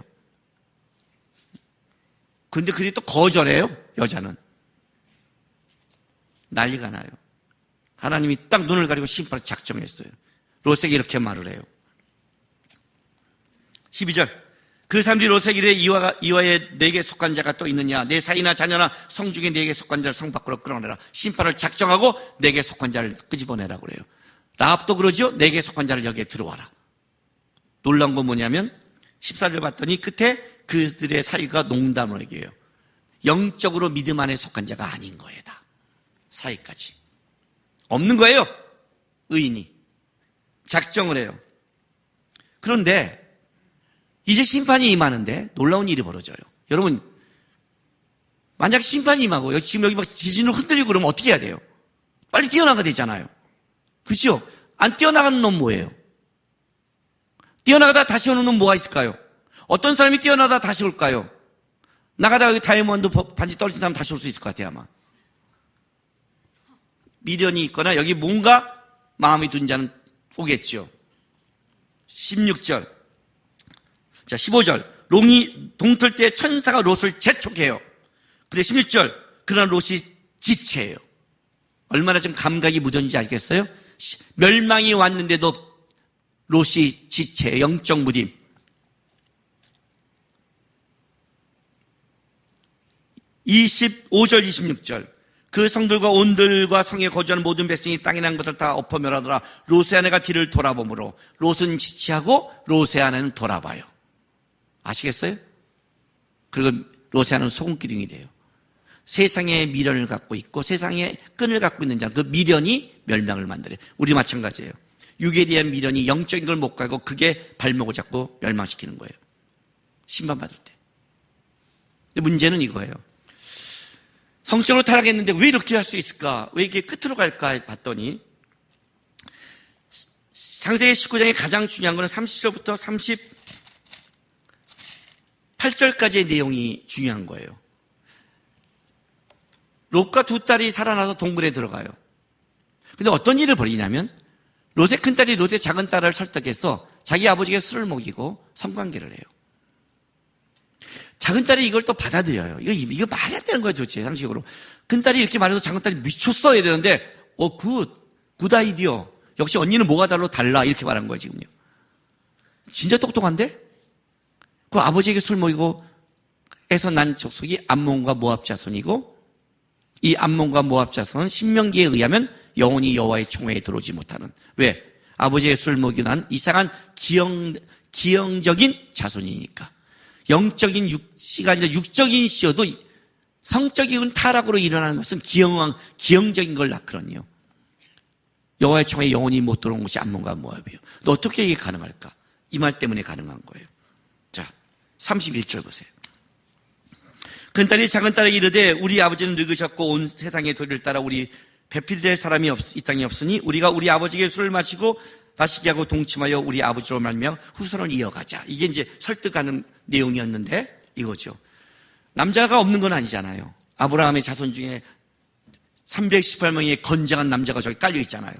근데 그게 또 거절해요. 여자는. 난리가 나요. 하나님이 딱 눈을 가리고 심판을 작정했어요. 롯에게 이렇게 말을 해요. 12절. 그 사람들이 롯에게 이르되 이와에 내게 속한 자가 또 있느냐? 내 사이나 자녀나 성 중에 내게 속한 자를 성 밖으로 끌어내라. 심판을 작정하고 내게 속한 자를 끄집어내라고 그래요. 라합도 그러죠. 내게 속한 자를 여기에 들어와라. 놀라운 건 뭐냐면 14절 봤더니 끝에 그들의 사이가 농담으로 얘기해요. 영적으로 믿음 안에 속한 자가 아닌 거예요. 다 사이까지 없는 거예요. 의인이 작정을 해요. 그런데 이제 심판이 임하는데 놀라운 일이 벌어져요. 여러분, 만약 심판이 임하고 지금 여기 막 지진으로 흔들리고 그러면 어떻게 해야 돼요? 빨리 뛰어나가야 되잖아요. 그렇죠? 안 뛰어나가는 놈 뭐예요? 뛰어나가다 다시 오는 놈 뭐가 있을까요? 어떤 사람이 뛰어나다 다시 올까요? 나가다가 여기 다이아몬드 반지 떨어진 사람 다시 올 수 있을 것 같아요, 아마. 미련이 있거나 여기 뭔가 마음이 든 자는 오겠죠. 16절. 자, 15절. 롱이 동틀 때 천사가 롯을 재촉해요. 근데 16절. 그러나 롯이 지체해요. 얼마나 좀 감각이 묻었는지 알겠어요? 멸망이 왔는데도 롯이 지체해요. 영적 무딤. 25절, 26절. 그 성들과 온들과 성에 거주하는 모든 백성이 땅에 난 것을 다 엎어 멸하더라. 롯의 아내가 뒤를 돌아보므로 롯은 지체하고 롯의 아내는 돌아봐요. 아시겠어요? 그리고 롯의 아내는 소금기둥이 돼요. 세상에 미련을 갖고 있고 세상에 끈을 갖고 있는 자는 그 미련이 멸망을 만들어요. 우리 마찬가지예요. 육에 대한 미련이 영적인 걸 못 가고 그게 발목을 잡고 멸망시키는 거예요. 심판받을 때. 근데 문제는 이거예요. 성적으로 타락했는데 왜 이렇게 할 수 있을까? 왜 이렇게 끝으로 갈까 봤더니 창세기 19장의 가장 중요한 거는 30절부터 38절까지의 내용이 중요한 거예요. 롯과 두 딸이 살아나서 동굴에 들어가요. 근데 어떤 일을 벌이냐면 롯의 큰딸이 롯의 작은 딸을 설득해서 자기 아버지에게 술을 먹이고 성관계를 해요. 작은 딸이 이걸 또 받아들여요. 이거 말이 안 되는 거예요, 도대체, 상식으로. 큰딸이 이렇게 말해서 작은 딸이 미쳤어 해야 되는데, 굿 아이디어. 역시 언니는 뭐가 달라, 이렇게 말한 거예요, 지금요. 진짜 똑똑한데? 그 아버지에게 술 먹이고 해서 난 족속이 암몬과 모압 자손이고, 이 암몬과 모압 자손은 신명기에 의하면 영원히 여호와의 총회에 들어오지 못하는. 왜? 아버지의 술 먹이고 난 이상한 기형적인 자손이니까. 영적인 씨가 아니라 육적인 씨여도 성적인 타락으로 일어나는 것은 기형적인 걸 낳거든요. 여호와의 총회에 영원히 못 들어온 것이 암몬과 모압이에요. 너 어떻게 이게 가능할까? 이 말 때문에 가능한 거예요. 자, 31절 보세요. 큰딸이 작은딸에게 이르되 우리 아버지는 늙으셨고 온 세상의 도리를 따라 우리 배필될 사람이 이 땅에 없으니 우리가 우리 아버지에게 술을 마시게 하고 동침하여 우리 아버지로 말며 후손을 이어가자. 이게 이제 설득하는 내용이었는데 이거죠. 남자가 없는 건 아니잖아요. 아브라함의 자손 중에 318명의 건장한 남자가 저기 깔려 있잖아요.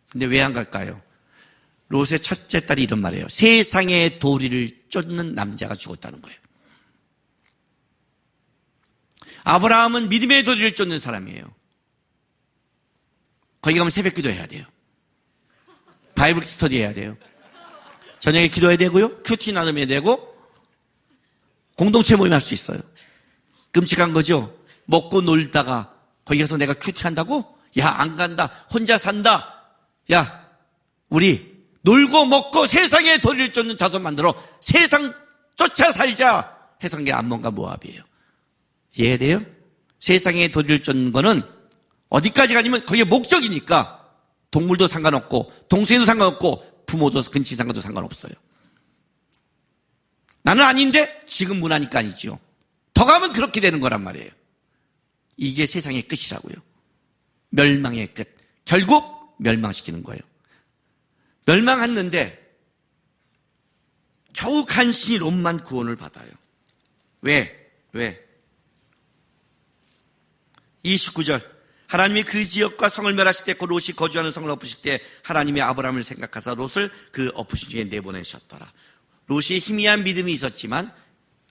근데 왜 안 갈까요? 롯의 첫째 딸이 이런 말이에요. 세상의 도리를 쫓는 남자가 죽었다는 거예요. 아브라함은 믿음의 도리를 쫓는 사람이에요. 거기 가면 새벽 기도 해야 돼요. 바이블 스터디 해야 돼요. 저녁에 기도해야 되고요. 큐티 나눔해야 되고 공동체 모임 할 수 있어요. 끔찍한 거죠. 먹고 놀다가 거기 가서 내가 큐티 한다고? 야, 안 간다. 혼자 산다. 야, 우리 놀고 먹고 세상의 도리를 쫓는 자손 만들어 세상 쫓아 살자 해서 게 암몬과 모압이에요. 이해돼요? 세상의 도리를 쫓는 거는 어디까지 가냐면 거기에 목적이니까 동물도 상관없고 동생도 상관없고 부모도 근친상간도 상관없어요. 나는 아닌데 지금 문화니까 아니죠. 더 가면 그렇게 되는 거란 말이에요. 이게 세상의 끝이라고요. 멸망의 끝. 결국 멸망시키는 거예요. 멸망했는데 겨우 간신히 롯만 구원을 받아요. 왜? 29절 하나님이 그 지역과 성을 멸하실 때 그 롯이 거주하는 성을 엎으실 때 하나님이 아브라함을 생각하사 롯을 그 엎으신 중에 내보내셨더라. 롯이 희미한 믿음이 있었지만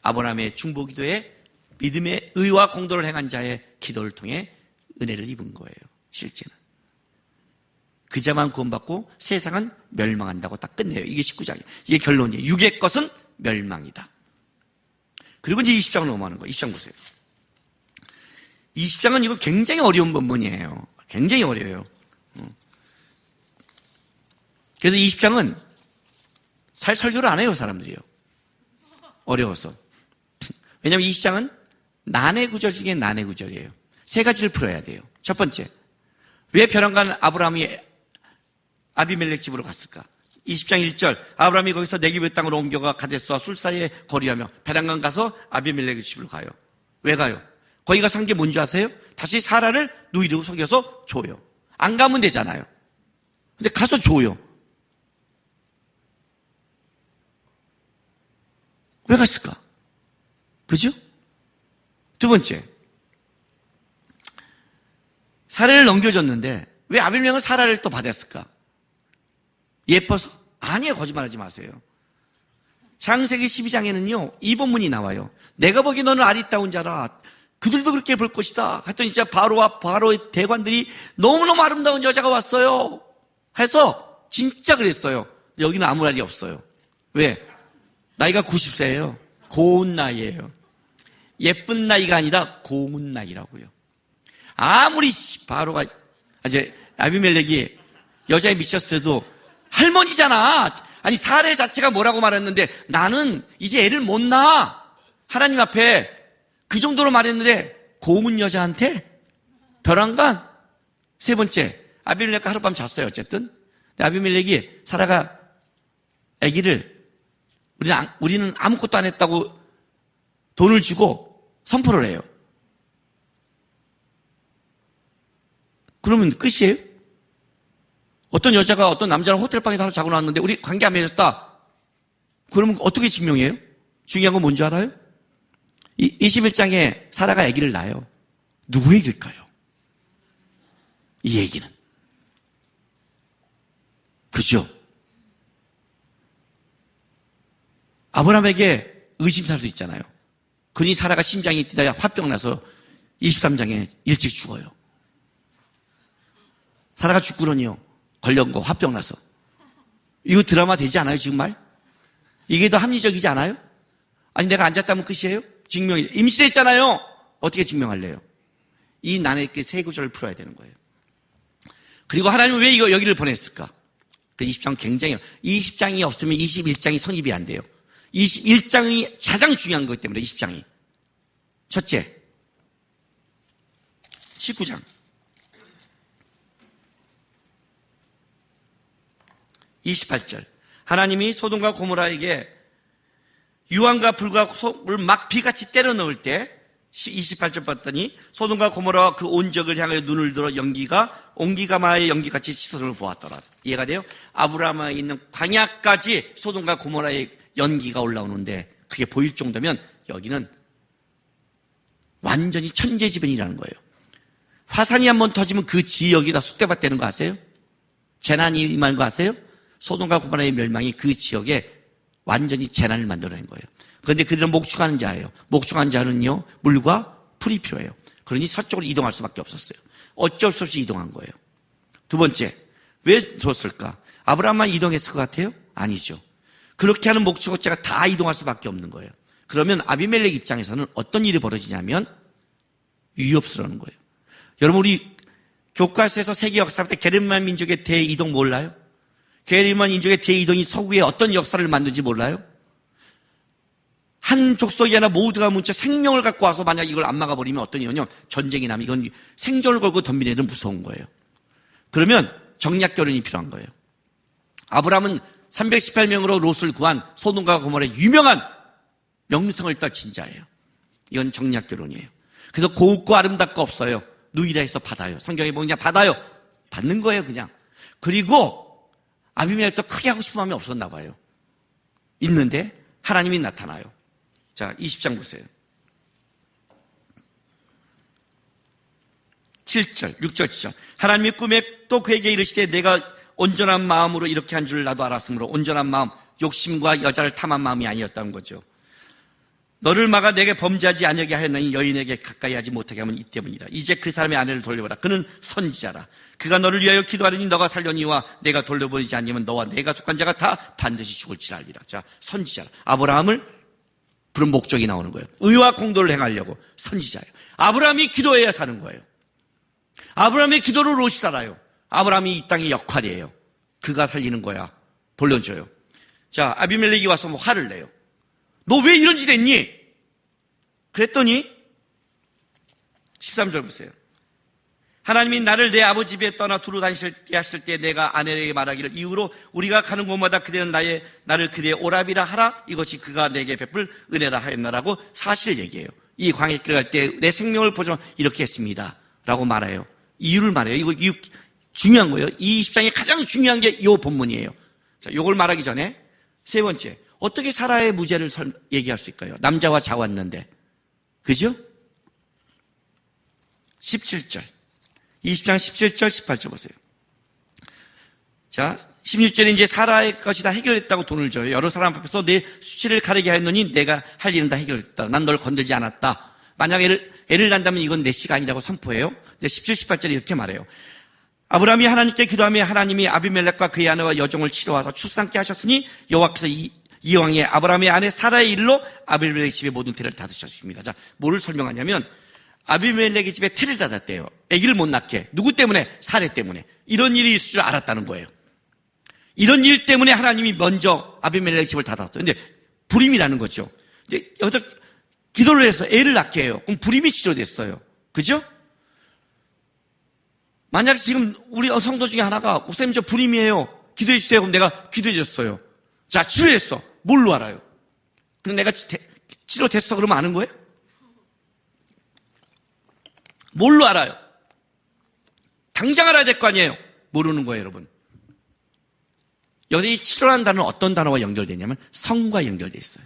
아브라함의 중보기도에 믿음의 의와 공도를 행한 자의 기도를 통해 은혜를 입은 거예요. 실제는. 그 자만 구원받고 세상은 멸망한다고 딱 끝내요. 이게 19장이에요. 이게 결론이에요. 육의 것은 멸망이다. 그리고 이제 20장으로 넘어가는 거예요. 20장 보세요. 20장은 이거 굉장히 어려운 본문이에요. 굉장히 어려워요. 그래서 20장은 설교를 안 해요, 사람들이요. 어려워서. 왜냐하면 20장은 난해 구절 중에 난해 구절이에요. 세 가지를 풀어야 돼요. 첫 번째, 왜 벼랑간 아브라함이 아비멜렉 집으로 갔을까? 20장 1절, 아브라함이 거기서 네게브 땅으로 옮겨가 가데스와 술 사이에 거리하며 벼랑간 가서 아비멜렉 집으로 가요. 왜 가요? 거기가 산 게 뭔지 아세요? 다시 사라를 누이로 속여서 줘요. 안 가면 되잖아요. 근데 가서 줘요. 왜 갔을까? 그죠? 두 번째, 사라를 넘겨줬는데 왜 아비멜렉은 사라를 또 받았을까? 예뻐서? 아니에요. 거짓말하지 마세요. 창세기 12장에는요 이 본문이 나와요. 내가 보기에 너는 아리따운 자라. 그들도 그렇게 볼 것이다. 했더니 진짜 바로와 바로의 대관들이 너무너무 아름다운 여자가 왔어요 해서 진짜 그랬어요. 여기는 아무 날이 없어요. 왜? 나이가 90세예요. 고운 나이예요. 예쁜 나이가 아니라 고운 나이라고요. 아무리 바로가 이제 아비멜렉이 여자에 미쳤어도 할머니잖아. 아니 사례 자체가 뭐라고 말했는데 나는 이제 애를 못 낳아. 하나님 앞에 그 정도로 말했는데 고운 여자한테 벼랑간. 세 번째, 아비멜렉과 하룻밤 잤어요. 어쨌든 아비멜렉이 사라가 아기를 우리는 아무것도 안 했다고 돈을 주고 선포를 해요. 그러면 끝이에요? 어떤 여자가 어떤 남자랑 호텔방에서 하루 자고 나왔는데 우리 관계 안 맺었다. 그러면 어떻게 증명해요? 중요한 건 뭔지 알아요? 21장에 사라가 아기를 낳아요. 누구 얘기일까요? 이 얘기는. 그죠? 아브라함에게 의심살 수 있잖아요. 그러니 사라가 심장이 뛰다가 화병 나서 23장에 일찍 죽어요. 사라가 죽고는요. 걸려온 거 화병 나서. 이거 드라마 되지 않아요 정말? 이게 더 합리적이지 않아요? 아니 내가 앉았다면 끝이에요? 증명이 임신했잖아요. 어떻게 증명할래요? 이 난에게 세 구절을 풀어야 되는 거예요. 그리고 하나님은 왜 여기를 보냈을까? 그 20장 굉장히 20장이 없으면 21장이 성립이 안 돼요. 21장이 가장 중요한 거기 때문에 20장이. 첫째 19장 28절 하나님이 소돔과 고모라에게 유황과 불과 솜을 막 비같이 때려 넣을 때 28절 봤더니 소돔과 고모라와 그 온적을 향하여 눈을 들어 옹기가마의 연기같이 시선을 보았더라. 이해가 돼요? 아브라함에 있는 광야까지 소돔과 고모라의 연기가 올라오는데 그게 보일 정도면 여기는 완전히 천재지변이라는 거예요. 화산이 한번 터지면 그 지역이 다 쑥대밭 되는 거 아세요? 재난이 임하는 거 아세요? 소돔과 고모라의 멸망이 그 지역에 완전히 재난을 만들어낸 거예요. 그런데 그들은 목축하는 자예요. 목축하는 자는요, 물과 풀이 필요해요. 그러니 서쪽으로 이동할 수밖에 없었어요. 어쩔 수 없이 이동한 거예요. 두 번째, 왜 줬을까? 아브라함만 이동했을 것 같아요? 아니죠. 그렇게 하는 목축업자가 다 이동할 수밖에 없는 거예요. 그러면 아비멜렉 입장에서는 어떤 일이 벌어지냐면 위협스러운 거예요. 여러분 우리 교과서에서 세계 역사 때 게르만 민족의 대이동 몰라요? 게르만 민족의 대이동이 서구에 어떤 역사를 만든지 몰라요? 한 족속이 아니라 모두가 뭉쳐 생명을 갖고 와서 만약 이걸 안 막아버리면 어떤 일이냐면 전쟁이 나면 이건 생존을 걸고 덤비는 애들은 무서운 거예요. 그러면 정략 결혼이 필요한 거예요. 아브라함은 318명으로 롯을 구한 소돔과 고모라의 유명한 명성을 떨친 자예요. 이건 정략 결혼이에요. 그래서 고웃고 아름답고 없어요. 누이라 해서 받아요. 성경에 보면 그냥 받아요. 받는 거예요 그냥. 그리고 아비멜렉도 크게 하고 싶은 마음이 없었나 봐요. 있는데 하나님이 나타나요. 자 20장 보세요. 7절 6절 7절 하나님이 꿈에 또 그에게 이르시되 내가 온전한 마음으로 이렇게 한 줄 나도 알았으므로 온전한 마음, 욕심과 여자를 탐한 마음이 아니었다는 거죠. 너를 막아 내게 범죄하지 아니하게 하였나니 여인에게 가까이 하지 못하게 하면 이 때문이라. 이제 그 사람의 아내를 돌려보라. 그는 선지자라. 그가 너를 위하여 기도하려니 너가 살려니와 내가 돌려보내지 않으면 너와 내가 속한 자가 다 반드시 죽을지라 알리라. 자, 선지자라. 아브라함을 부른 목적이 나오는 거예요. 의와 공도를 행하려고 선지자예요. 아브라함이 기도해야 사는 거예요. 아브라함의 기도로 롯이 살아요. 아브라함이 이 땅의 역할이에요. 그가 살리는 거야. 돌려줘요. 자, 아비멜렉이 와서 뭐 화를 내요. 너 왜 이런 짓 했니? 그랬더니 13절 보세요. 하나님이 나를 내 아버지 집에 떠나 두루 다니실게 하실 때 내가 아내에게 말하기를 이후로 우리가 가는 곳마다 그대는 나를 그대의 오라비라 하라. 이것이 그가 내게 베풀 은혜라 하였나라고 사실 얘기해요. 이 광야길을 갈 때 내 생명을 보존 이렇게 했습니다. 라고 말해요. 이유를 말해요. 이거 중요한 거예요. 이 20장에 가장 중요한 게 이 본문이에요. 자, 요걸 말하기 전에 세 번째, 어떻게 사라의 무죄를 얘기할 수 있을까요? 남자와 자왔는데. 그죠? 17절. 20장 17절, 18절 보세요. 자, 16절에 이제 사라의 것이 다 해결했다고 돈을 줘요. 여러 사람 앞에서 내 수치를 가리게 하였노니 내가 할 일은 다 해결했다. 난 널 건들지 않았다. 만약 애를 난다면 이건 내 씨가 아니라고 선포해요. 17, 18절에 이렇게 말해요. 아브라함이 하나님께 기도하며 하나님이 아비멜렉과 그의 아내와 여종을 치러와서 출산케 하셨으니 여호와께서 이왕에 아브라함의 아내 사라의 일로 아비멜렉 집의 모든 태를 닫으셨습니다. 자, 뭐를 설명하냐면 아비멜렉의 집에 태를 닫았대요. 아기를 못 낳게. 누구 때문에? 사례 때문에. 이런 일이 있을 줄 알았다는 거예요. 이런 일 때문에 하나님이 먼저 아비멜렉의 집을 닫았어요. 근데 불임이라는 거죠. 이제 여기서 기도를 해서 애를 낳게 해요. 그럼 불임이 치료됐어요. 그죠? 만약 지금 우리 성도 중에 하나가 목사님 저 불임이에요. 기도해 주세요. 그럼 내가 기도해 줬어요. 자, 치료했어. 뭘로 알아요? 그럼 내가 치료됐어 그러면 아는 거예요? 뭘로 알아요? 당장 알아야 될 거 아니에요? 모르는 거예요, 여러분. 여기서 이 치료라는 단어는 어떤 단어와 연결되냐면 성과 연결되어 있어요.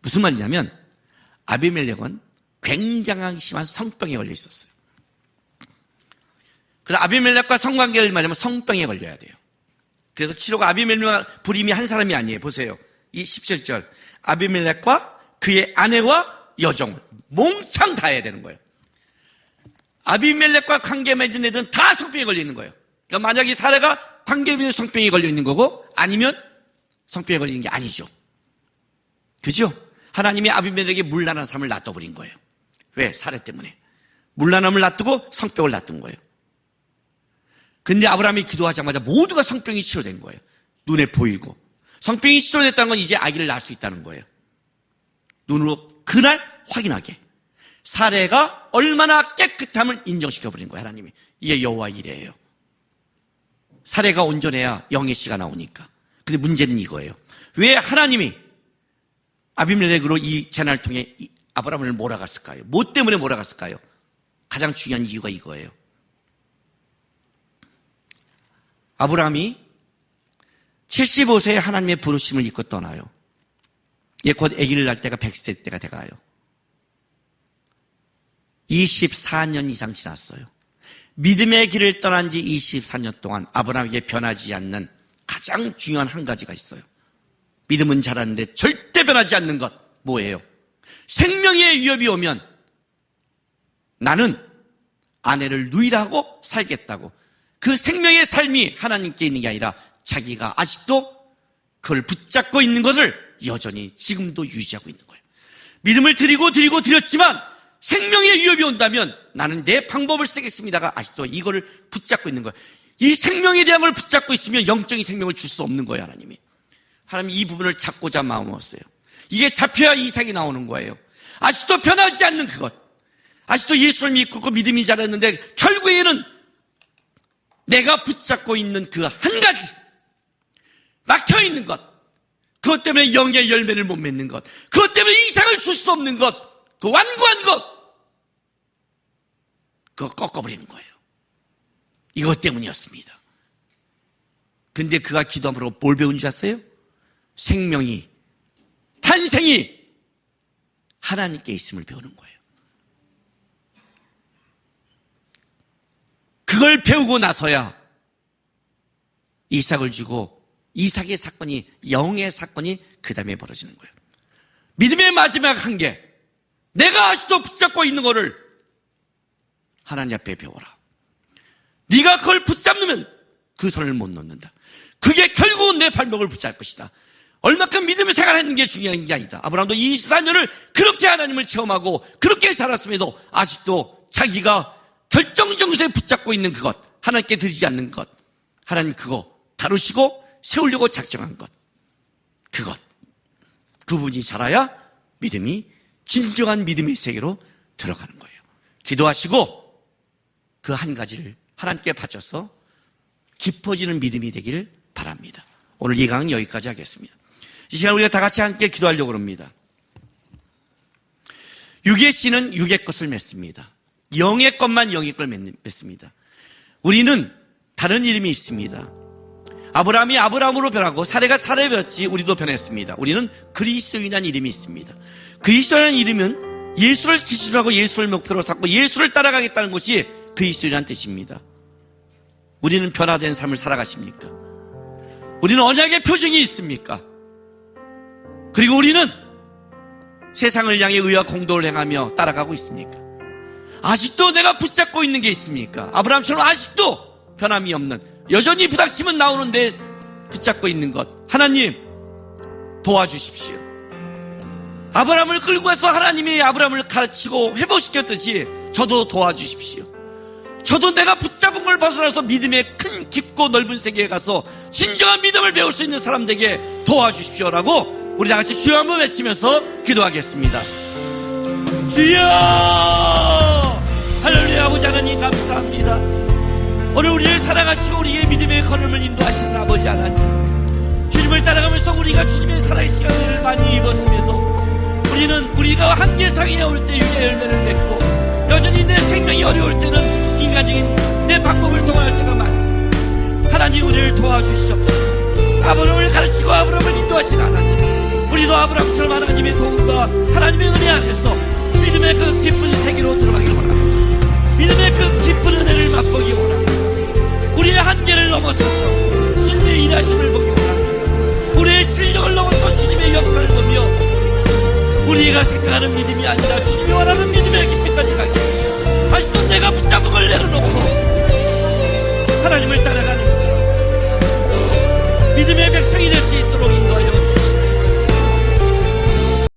무슨 말이냐면 아비멜렉은 굉장히 심한 성병에 걸려 있었어요. 그래서 아비멜렉과 성관계를 말하면 성병에 걸려야 돼요. 그래서 치료가 아비멜렉과 불임이 한 사람이 아니에요. 보세요. 이 17절. 아비멜렉과 그의 아내와 여종을 몽창 다 해야 되는 거예요. 아비멜렉과 관계 맺은 애들은 다 성병에 걸려 있는 거예요. 그러니까 만약 이 사례가 관계 맺은 성병에 걸려 있는 거고 아니면 성병에 걸리는 게 아니죠. 그죠? 하나님이 아비멜렉에게 물란한 삶을 놔둬버린 거예요. 왜? 사례 때문에. 물란함을 놔두고 성병을 놔둔 거예요. 근데 아브라함이 기도하자마자 모두가 성병이 치료된 거예요. 눈에 보이고. 성병이 치료됐다는 건 이제 아기를 낳을 수 있다는 거예요. 눈으로 그날 확인하게. 사례가 얼마나 깨끗함을 인정시켜버린 거예요, 하나님이. 이게 여호와 이레예요. 사례가 온전해야 영의 씨가 나오니까. 근데 문제는 이거예요. 왜 하나님이 아비멜렉으로 이 재난을 통해 아브라함을 몰아갔을까요? 뭐 때문에 몰아갔을까요? 가장 중요한 이유가 이거예요. 아브라함이 75세에 하나님의 부르심을 잊고 떠나요. 곧 아기를 낳을 때가 100세 때가 돼가요. 24년 이상 지났어요. 믿음의 길을 떠난 지 24년 동안 아브라함에게 변하지 않는 가장 중요한 한 가지가 있어요. 믿음은 자랐는데 절대 변하지 않는 것 뭐예요? 생명의 위협이 오면 나는 아내를 누이라고 살겠다고. 그 생명의 삶이 하나님께 있는 게 아니라 자기가 아직도 그걸 붙잡고 있는 것을 여전히 지금도 유지하고 있는 거예요. 믿음을 드렸지만 생명의 위협이 온다면 나는 내 방법을 쓰겠습니다가 아직도 이거를 붙잡고 있는 거예요. 이 생명에 대한 걸 붙잡고 있으면 영적인 생명을 줄 수 없는 거예요, 하나님이. 하나님이 이 부분을 잡고자 마음먹었어요. 이게 잡혀야 이삭이 나오는 거예요. 아직도 변하지 않는 그것. 아직도 예수를 믿고 그 믿음이 자랐는데 결국에는 내가 붙잡고 있는 그 한 가지 막혀있는 것, 그것 때문에 영의 열매를 못 맺는 것, 그것 때문에 이삭을 줄 수 없는 것, 그 완고한 것, 그거 꺾어버리는 거예요. 이것 때문이었습니다. 근데 그가 기도함으로 뭘 배운 줄 아세요? 생명이, 탄생이 하나님께 있음을 배우는 거예요. 그걸 배우고 나서야 이삭을 주고 이삭의 사건이, 영의 사건이 그 다음에 벌어지는 거예요. 믿음의 마지막 한계, 내가 아직도 붙잡고 있는 거를 하나님 앞에 배워라. 네가 그걸 붙잡으면 그 손을 못 놓는다. 그게 결국은 내 발목을 붙잡을 것이다. 얼마큼 믿음을 생활하는 게 중요한 게 아니다. 아브라함도 24년을 그렇게 하나님을 체험하고 그렇게 살았음에도 아직도 자기가 결정정수에 붙잡고 있는 그것, 하나님께 드리지 않는 것, 하나님 그거 다루시고 세우려고 작정한 것, 그것, 그 부분이 자라야 믿음이 진정한 믿음의 세계로 들어가는 거예요. 기도하시고 그 한 가지를 하나님께 바쳐서 깊어지는 믿음이 되기를 바랍니다. 오늘 이 강은 여기까지 하겠습니다. 이 시간 우리가 다 같이 함께 기도하려고 합니다. 육의 씨는 육의 것을 맺습니다. 영의 것만 영의 걸 맺습니다. 우리는 다른 이름이 있습니다. 아브라함이 아브라함으로 변하고 사례가 사례 변했지 우리도 변했습니다. 우리는 그리스도인이라는 이름이 있습니다. 그리스도라는 이름은 예수를 기준으로 하고 예수를 목표로 삼고 예수를 따라가겠다는 것이 그리스도인이라는 뜻입니다. 우리는 변화된 삶을 살아가십니까? 우리는 언약의 표징이 있습니까? 그리고 우리는 세상을 향해 의와 공도를 행하며 따라가고 있습니까? 아직도 내가 붙잡고 있는 게 있습니까? 아브라함처럼 아직도 변함이 없는, 여전히 부닥치면 나오는데 붙잡고 있는 것, 하나님 도와주십시오. 아브라함을 끌고 와서 하나님이 아브라함을 가르치고 회복시켰듯이 저도 도와주십시오. 저도 내가 붙잡은 걸 벗어나서 믿음의 큰 깊고 넓은 세계에 가서 진정한 믿음을 배울 수 있는 사람들에게 도와주십시오라고 우리 다 같이 주여 한번 외치면서 기도하겠습니다. 주여! 할렐루야. 아버지 하나님 감사합니다. 오늘 우리를 사랑하시고 우리의 믿음의 걸음을 인도하시는 아버지 하나님, 주님을 따라가면서 우리가 주님의 사랑의 시간을 많이 입었음에도 우리는 우리가 한계상에 올 때 유의 열매를 맺고 여전히 내 생명이 어려울 때는 인간적인 내 방법을 통할 때가 많습니다. 하나님 우리를 도와주시옵소서. 아브라함을 가르치고 아브라함을 인도하신 하나님, 우리도 아브라함처럼 하나님의 도움과 하나님의 은혜 안에서 믿음의 그 깊은 세계로 들어가길 원합니다. 믿음의 그 깊은 은혜를 맛보기 원합니다. 우리의 한계를 넘어서서 주님의 일하심을 보기 원합니다. 우리의 실력을 넘어서 주님의 역사를 보며 우리가 생각하는 믿음이 아니라